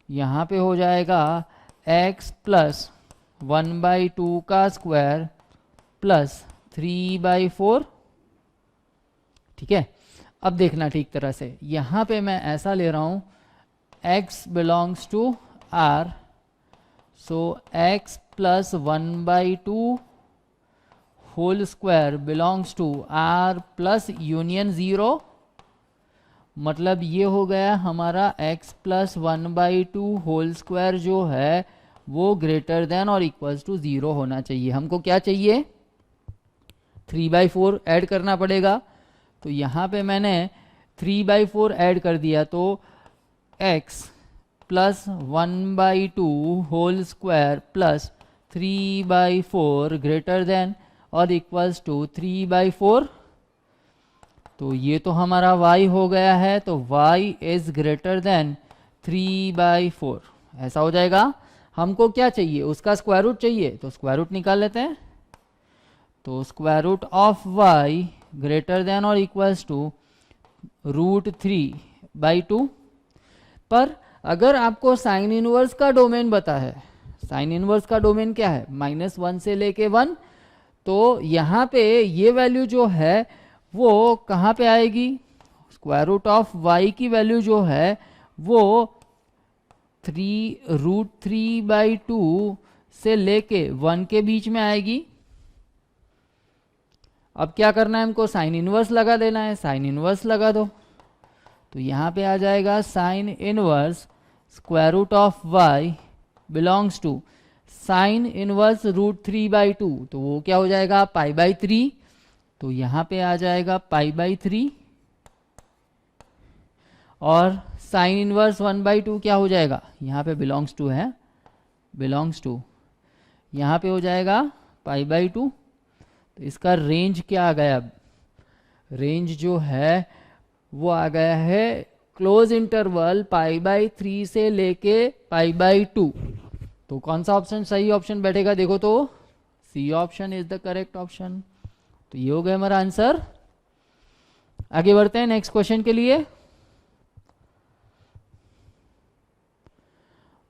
यहाँ पे हो जाएगा x प्लस 1/2 का स्क्वायर प्लस 3/4। ठीक है, अब देखना ठीक तरह से, यहाँ पे मैं ऐसा ले रहा हूँ x belongs to r, so x plus 1/2 whole square belongs to r plus union 0। मतलब ये हो गया हमारा x प्लस 1/2 होल स्क्वायर जो है वो ग्रेटर देन और इक्वल्स टू 0 होना चाहिए। हमको क्या चाहिए, 3/4 ऐड करना पड़ेगा। तो यहाँ पे मैंने 3/4 ऐड कर दिया, तो x plus 1/2 whole square plus 3/4 greater than और इक्वल्स टू 3/4। तो ये तो हमारा y हो गया है, तो y इज ग्रेटर देन 3/4, ऐसा हो जाएगा। हमको क्या चाहिए, उसका स्क्वायर रूट चाहिए, तो स्क्वायर रूट निकाल लेते हैं। तो square root of y greater than और इक्वल्स टू √3/2। पर अगर आपको साइन इनवर्स का डोमेन बता है, साइन इनवर्स का डोमेन क्या है, -1 से लेके 1, तो यहाँ पे ये वैल्यू जो है वो कहाँ पे आएगी, स्क्वायर रूट ऑफ y की वैल्यू जो है वो √3/2 से लेके 1 के बीच में आएगी। अब क्या करना है हमको, साइन इनवर्स लगा देना है, साइन इनवर्स लगा दो। तो यहाँ पे आ जाएगा sine inverse square root of y belongs to sine inverse √3/2, तो वो क्या हो जाएगा π/3। तो यहाँ पे आ जाएगा π/3, और साइन इनवर्स 1/2 क्या हो जाएगा, यहाँ पे बिलोंग्स टू है, बिलोंग्स टू यहाँ पे हो जाएगा π/2। तो इसका रेंज क्या आ गया, रेंज जो है वो आ गया है क्लोज इंटरवल π/3 से लेके π/2। तो कौन सा ऑप्शन सही ऑप्शन बैठेगा, देखो तो C option is the correct option. तो ये हो गया हमारा आंसर। आगे बढ़ते हैं नेक्स्ट क्वेश्चन के लिए।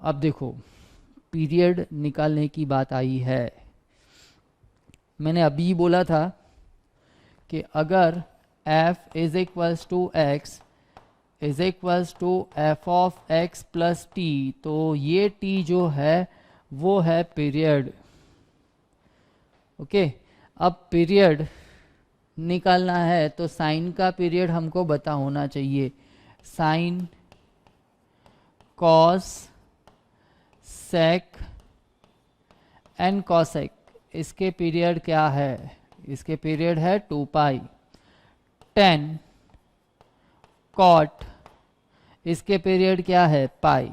अब देखो पीरियड निकालने की बात आई है। मैंने अभी बोला था कि अगर f is equals to x is equals to f of x plus t, तो ये t जो है वो है पीरियड। ओके, अब पीरियड निकालना है तो साइन का पीरियड हमको पता होना चाहिए। Sine, cos, sec and cosec, इसके पीरियड क्या है? इसके पीरियड है 2 पाई। टेन, कॉट, इसके पीरियड क्या है? पाई।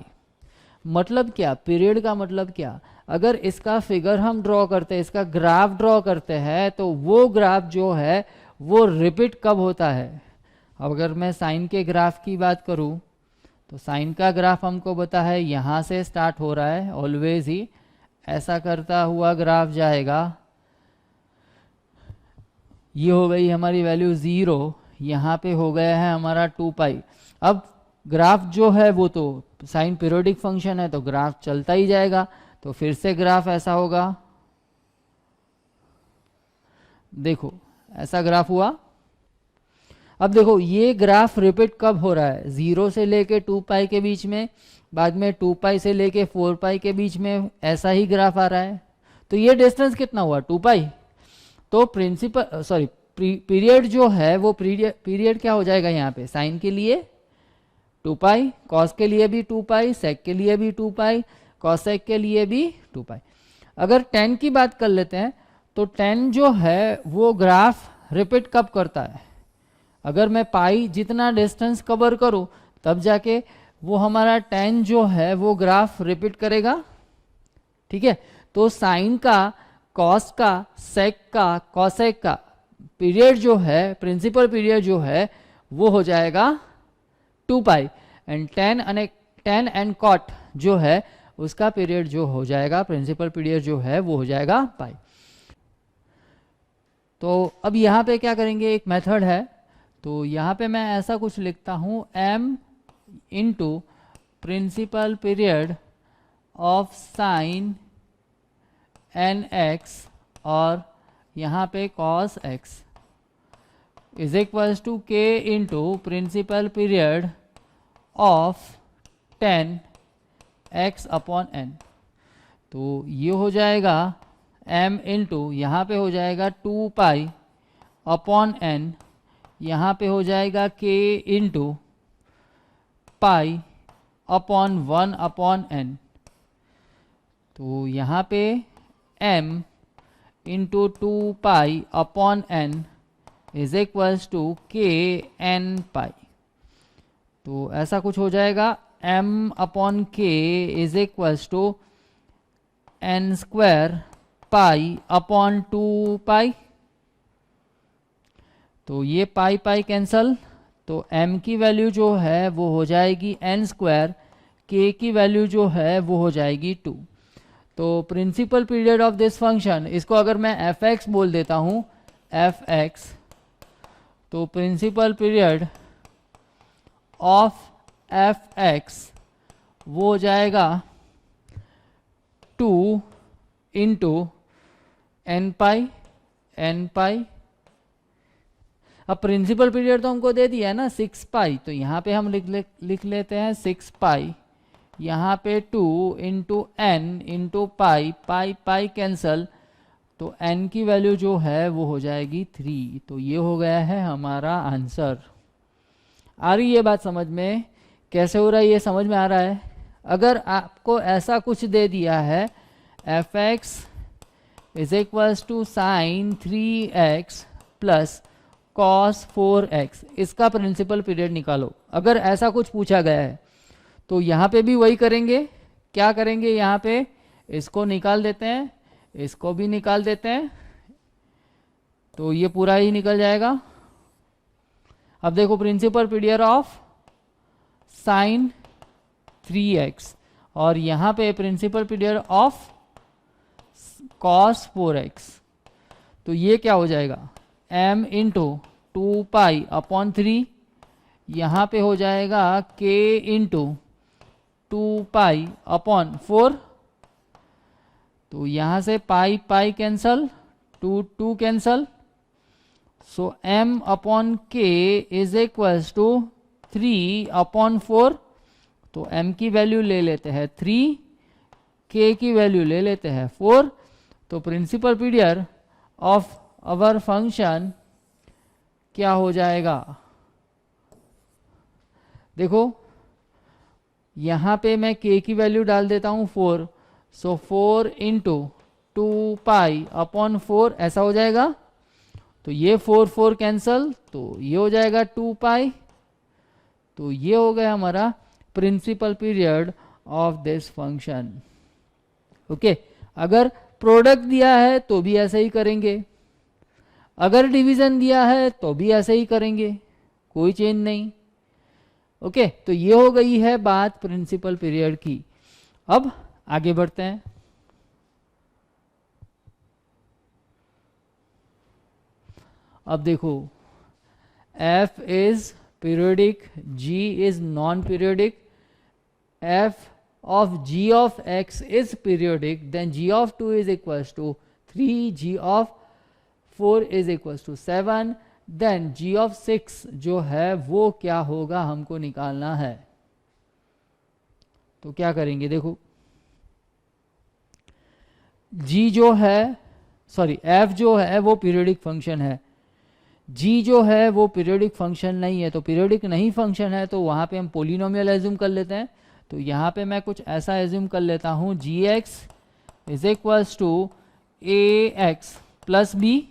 मतलब क्या, पीरियड का मतलब क्या? अगर इसका फिगर हम ड्रॉ करते हैं, इसका ग्राफ ड्रॉ करते हैं, तो वो ग्राफ जो है वो रिपीट कब होता है? अब अगर मैं साइन के ग्राफ की बात करूं तो साइन का ग्राफ हमको पता है यहाँ से स्टार्ट हो रहा है, ऑलवेज ही ऐसा करता हुआ ग्राफ जाएगा। ये हो गई हमारी वैल्यू 0, यहाँ पे हो गया है हमारा 2 पाई। अब ग्राफ जो है वो तो साइन पीरियोडिक फंक्शन है तो ग्राफ चलता ही जाएगा, तो फिर से ग्राफ ऐसा होगा। देखो ऐसा ग्राफ हुआ। अब देखो ये ग्राफ रिपीट कब हो रहा है? 0 से लेके 2 पाई के बीच में, बाद में 2 पाई से लेके 4 पाई के बीच में ऐसा ही ग्राफ आ रहा है। तो ये डिस्टेंस कितना हुआ? 2 पाई। तो प्रिंसिपल सॉरी पीरियड जो है वो पीरियड क्या हो जाएगा यहाँ पे? साइन के लिए 2 पाई, कॉस के लिए भी 2 पाई, सेक के लिए भी 2 पाई, कॉसेक के लिए भी 2 पाई। अगर 10 की बात कर लेते हैं तो 10 जो है वो ग्राफ रिपीट कब करता है? अगर मैं पाई जितना डिस्टेंस कवर करूं तब जाके वो हमारा 10 जो है वो ग्राफ रिपीट करेगा। ठीक है, तो साइन का, कॉस का, सेक का, कॉसेक का पीरियड जो है, प्रिंसिपल पीरियड जो है वो हो जाएगा 2 पाई। एंड टेन एंड कॉट जो है उसका पीरियड जो हो जाएगा, प्रिंसिपल पीरियड जो है वो हो जाएगा पाई। तो अब यहाँ पे क्या करेंगे, एक मेथड है। तो यहाँ पे मैं ऐसा कुछ लिखता हूँ, m into principal period of sine n x और यहाँ पे cos x is equals to k into principal period of 10 x upon n। तो ये हो जाएगा m इंटू यहाँ पे हो जाएगा 2 पाई अपॉन n, यहाँ पे हो जाएगा k into pi upon 1 upon n। तो यहाँ पे m into 2 pi upon n is equals to k n pi. तो ऐसा कुछ हो जाएगा, m upon k is equals to n square pi upon 2 pi. तो ये पाई पाई कैंसल, तो m की वैल्यू जो है वो हो जाएगी n स्क्वायर, k की वैल्यू जो है वो हो जाएगी 2। तो principal period of this function, इसको अगर मैं fx बोल देता हूँ, fx, तो प्रिंसिपल पीरियड ऑफ fx वो हो जाएगा 2 इंटू n पाई। अब प्रिंसिपल पीरियड तो हमको दे दिया है ना 6 पाई, तो यहाँ पे हम लिख लेते हैं 6 पाई, यहाँ पे 2 इंटू एन इंटू पाई, पाई पाई कैंसल, तो n की वैल्यू जो है वो हो जाएगी 3। तो ये हो गया है हमारा आंसर। आ रही है बात समझ में? कैसे हो रहा है ये समझ में आ रहा है? अगर आपको ऐसा कुछ दे दिया है fx is equals to sine 3x plus cos 4x, इसका प्रिंसिपल पीरियड निकालो, अगर ऐसा कुछ पूछा गया है तो यहाँ पे भी वही करेंगे। क्या करेंगे, यहाँ पे इसको निकाल देते हैं, इसको भी निकाल देते हैं, तो ये पूरा ही निकल जाएगा। अब देखो principal period of sign 3x और यहाँ पे principal period of cos 4x, तो ये क्या हो जाएगा m इंटू 2π/3, यहाँ पे हो जाएगा k इंटू 2π/4, तो यहाँ से pi pi cancel, 2 cancel, so m/k is equals to 3/4, तो m की वैल्यू ले लेते हैं 3, k की वैल्यू ले लेते हैं 4, तो principal period of our function क्या हो जाएगा, देखो यहाँ पे मैं k की वैल्यू डाल देता हूँ 4, सो 4 इंटू 2π/4 ऐसा हो जाएगा, तो ये 4 कैंसल, तो ये हो जाएगा 2π, तो ये हो गया हमारा principal period of this function. Okay, अगर प्रोडक्ट दिया है तो भी ऐसे ही करेंगे, अगर डिवीजन दिया है तो भी ऐसे ही करेंगे, कोई चेंज नहीं। ओके, तो ये हो गई है बात प्रिंसिपल पीरियड की। अब आगे बढ़ते हैं। अब देखो, f is periodic, g is non periodic, f of g of x is periodic, then g of 2 is equals to 3, g of 4 is equals to 7, then g of 6 जो है वो क्या होगा हमको निकालना है। तो क्या करेंगे, देखो g जो है, सॉरी f जो है वो पीरियोडिक फंक्शन है, g जो है वो पीरियोडिक फंक्शन नहीं है, तो पीरियोडिक नहीं फंक्शन है तो वहाँ पे हम पोलिनोमियल एज्यूम कर लेते हैं। तो यहाँ पे मैं कुछ ऐसा एज्यूम कर लेता हूँ, gx is equals to ax plus b,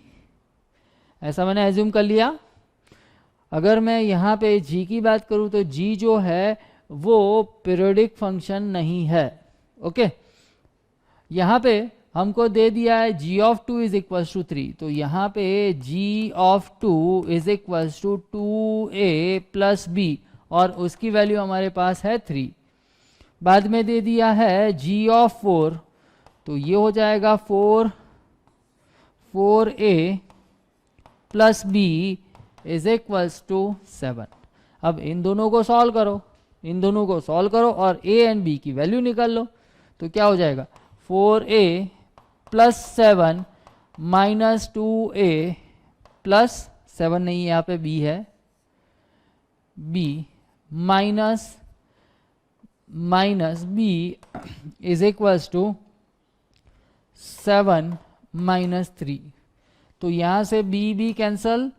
ऐसा मैंने एज्यूम कर लिया। अगर मैं यहाँ पे g की बात करूँ तो g जो है वो पीरियोडिक फंक्शन नहीं है। ओके, यहाँ पे हमको दे दिया है g of 2 is equals to 3, तो यहाँ पे g of 2 is equals to 2a plus b, और उसकी वैल्यू हमारे पास है 3। बाद में दे दिया है g ऑफ 4, तो ये हो जाएगा 4a plus b is equals to 7। अब इन दोनों को सॉल्व करो, इन दोनों को सॉल्व करो और a एंड b की वैल्यू निकाल लो, तो क्या हो जाएगा 4a plus 7 minus 2a plus 7 नहीं, यहाँ पे b है, b minus b is equals to 7 minus 3, तो यहाँ से b कैंसल,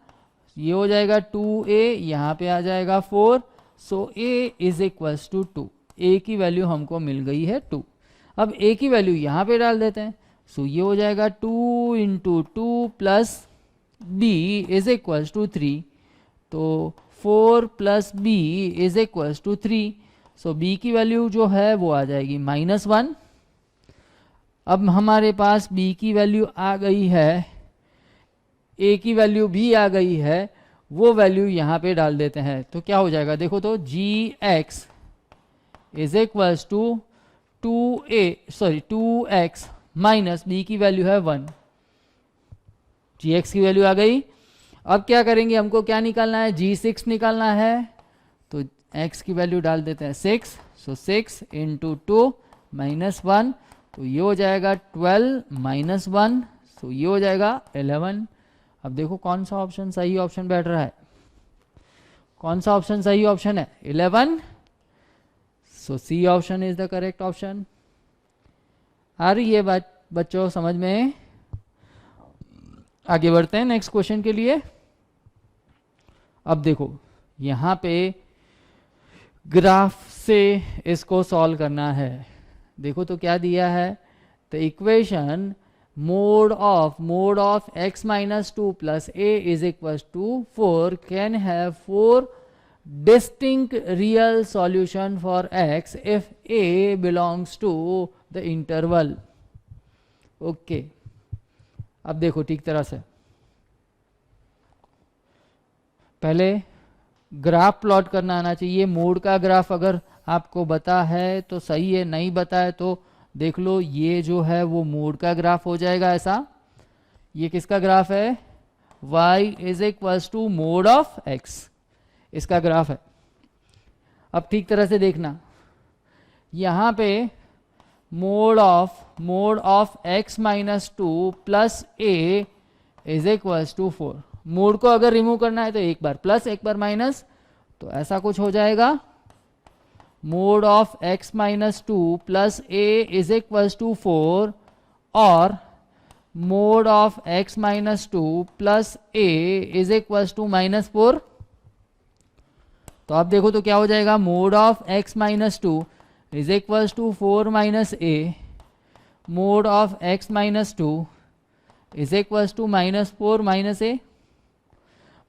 ये हो जाएगा 2a, यहाँ पे आ जाएगा 4, so a is equals to 2, a की वैल्यू हमको मिल गई है 2। अब a की वैल्यू यहाँ पे डाल देते हैं, सो ये हो जाएगा 2 into 2 plus b is equals to 3, तो 4 plus b is equals to 3, so b की वैल्यू जो है वो आ जाएगी -1। अब हमारे पास b की वैल्यू आ गई है, a की वैल्यू भी आ गई है, वो वैल्यू यहाँ पे डाल देते हैं, तो क्या हो जाएगा, देखो तो gx is equals to 2x minus b की वैल्यू है 1, gx की वैल्यू आ गई। अब क्या करेंगे, हमको क्या निकालना है, g6 निकालना है, तो x की वैल्यू डाल देते हैं 6, सो 6 इंटू 2 माइनस 1, तो ये हो जाएगा 12 माइनस 1, सो ये हो जाएगा 11। अब देखो कौन सा ऑप्शन सही ऑप्शन बैठ रहा है, कौन सा ऑप्शन सही ऑप्शन है, 11, so C option is the correct option. आ रही है बात बच्चों समझ में? आगे बढ़ते हैं नेक्स्ट क्वेश्चन के लिए। अब देखो यहाँ पे ग्राफ से इसको सॉल्व करना है, देखो तो क्या दिया है, the equation mod of x minus 2 plus a is equals to 4 can have 4 distinct real solution for x if a belongs to the interval। Okay, अब देखो ठीक तरह से, पहले ग्राफ प्लॉट करना आना चाहिए। मोड का ग्राफ अगर आपको बता है तो सही है, नहीं बता है तो देख लो, ये जो है वो मोड का ग्राफ हो जाएगा ऐसा। ये किसका ग्राफ है? y is equals to mod of x, इसका ग्राफ है। अब ठीक तरह से देखना, यहाँ पे mod of x minus two plus a is equals to 4। Mod को अगर रिमूव करना है तो एक बार प्लस एक बार माइनस, तो ऐसा कुछ हो जाएगा, mod of x minus two plus a is equals to 4 और mod of x minus two plus a is equals to minus 4। तो आप देखो तो क्या हो जाएगा, mod of x minus two is equals to 4 minus a, mod of x minus two is equals to minus 4 minus a।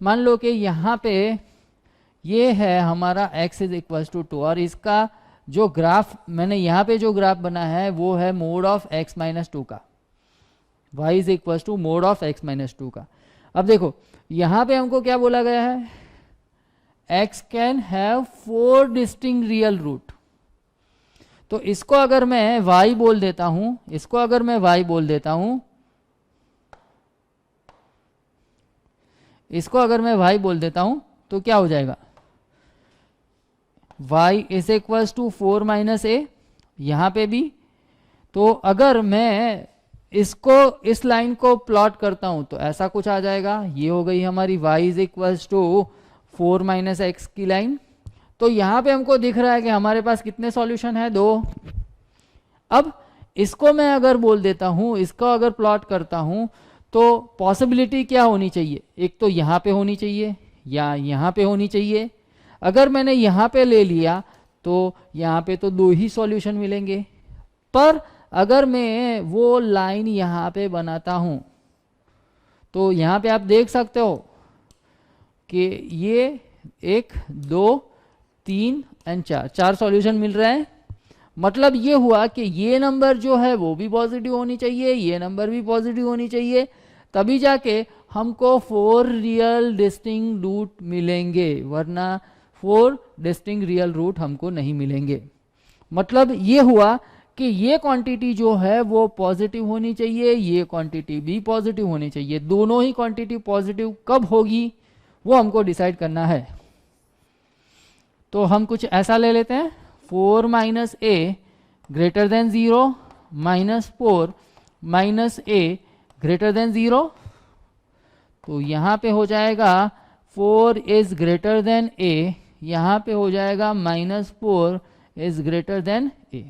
मान लो कि यहाँ पे ये है हमारा x इज इक्वल्स टू 2 और इसका जो ग्राफ मैंने यहाँ पे जो ग्राफ बना है वो है mod of x minus two का, y is equals to mod of x minus two का। अब देखो यहाँ पे हमको क्या बोला गया है, x can have 4 distinct real root. तो इसको अगर मैं y बोल देता हूं, इसको अगर मैं y बोल देता हूं, इसको अगर मैं y बोल देता हूं तो क्या हो जाएगा, y is equals to 4 minus a, यहां पे भी। तो अगर मैं इसको इस लाइन को प्लॉट करता हूं तो ऐसा कुछ आ जाएगा, ये हो गई हमारी y is equals to 4 minus x की लाइन। तो यहां पे हमको दिख रहा है कि हमारे पास कितने सॉल्यूशन है, 2। अब इसको मैं अगर बोल देता हूं, इसको अगर प्लॉट करता हूं तो पॉसिबिलिटी क्या होनी चाहिए, एक तो यहाँ पे होनी चाहिए या यहाँ पे होनी चाहिए। अगर मैंने यहाँ पे ले लिया तो यहाँ पे तो 2 ही सॉल्यूशन मिलेंगे, पर अगर मैं वो लाइन यहाँ पे बनाता हूँ तो यहाँ पे आप देख सकते हो कि ये 1 2 3 एंड 4 सॉल्यूशन मिल रहे हैं। मतलब ये हुआ कि ये नंबर जो है वो भी पॉजिटिव होनी चाहिए, ये नंबर भी पॉजिटिव होनी चाहिए, तभी जाके हमको 4 रियल डिस्टिंक्ट रूट मिलेंगे, वरना 4 डिस्टिंक्ट रियल रूट हमको नहीं मिलेंगे। मतलब ये हुआ कि ये क्वांटिटी जो है वो पॉजिटिव होनी चाहिए, ये क्वांटिटी भी पॉजिटिव होनी चाहिए। दोनों ही क्वांटिटी पॉजिटिव कब होगी वो हमको डिसाइड करना है। तो हम कुछ ऐसा ले लेते हैं, 4 minus a greater than 0 minus 4 minus a greater than 0। तो यहाँ पे हो जाएगा 4 इज ग्रेटर देन a, यहाँ पे हो जाएगा minus 4 is greater than a।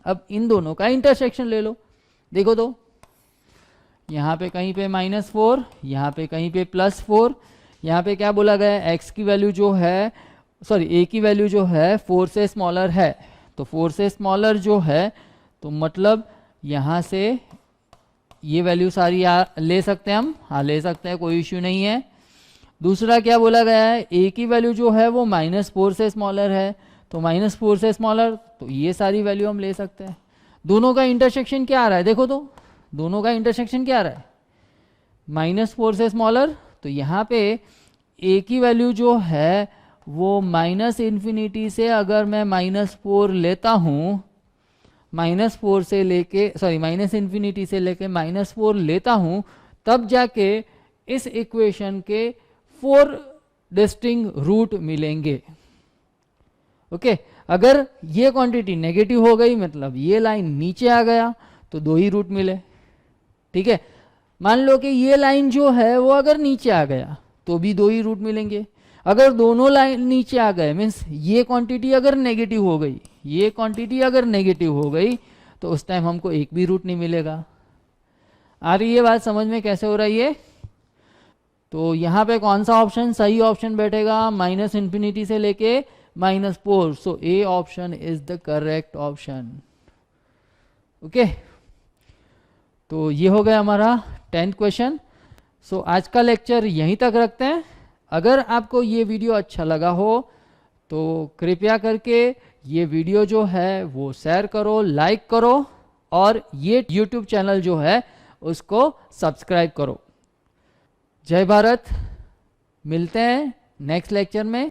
अब इन दोनों का इंटरसेक्शन ले लो, देखो तो यहाँ पे कहीं पे -4, यहाँ पे कहीं पे +4। यहाँ पे क्या बोला गया है, x की वैल्यू जो है, सॉरी a की वैल्यू जो है 4 से स्मॉलर है, तो 4 से स्मॉलर जो है तो मतलब यहाँ से ये वैल्यू सारी ले सकते हैं हम, हाँ ले सकते हैं, कोई इश्यू नहीं है। दूसरा क्या बोला गया है, a की वैल्यू जो है वो -4 से स्मॉलर है, तो -4 से स्मॉलर, तो ये सारी वैल्यू हम ले सकते हैं। दोनों का इंटरसेक्शन क्या आ रहा है, देखो तो दोनों का इंटरसेक्शन क्या आ रहा है, -4 से स्मॉलर। तो यहाँ पे a की वैल्यू जो है वो -∞ से अगर मैं -4 लेता हूँ, -4 से लेके सॉरी -∞ से लेके -4 लेता हूँ, तब जाके इस इक्वेशन के 4 डिस्टिंक्ट रूट मिलेंगे। ओके अगर ये क्वांटिटी नेगेटिव हो गई, मतलब ये लाइन नीचे आ गया, तो 2 ही रूट मिले। ठीक है, मान लो कि ये लाइन जो है वो अगर नीचे आ गया तो भी 2 ही रूट मिलेंगे। अगर दोनों लाइन नीचे आ गए, मीन्स ये क्वांटिटी अगर नेगेटिव हो गई, ये क्वांटिटी अगर नेगेटिव हो गई, तो उस टाइम हमको एक भी रूट नहीं मिलेगा। आ रही है बात समझ में कैसे हो रही है? तो यहाँ पे कौन सा ऑप्शन सही ऑप्शन बैठेगा, -∞ से लेके -4। So A option is the correct option. Okay, तो ये हो गया हमारा 10th क्वेश्चन। सो आज का लेक्चर यहीं तक रखते हैं। अगर आपको ये वीडियो अच्छा लगा हो तो कृपया करके ये वीडियो जो है वो शेयर करो, लाइक करो, और ये YouTube चैनल जो है उसको सब्सक्राइब करो। जय भारत, मिलते हैं नेक्स्ट लेक्चर में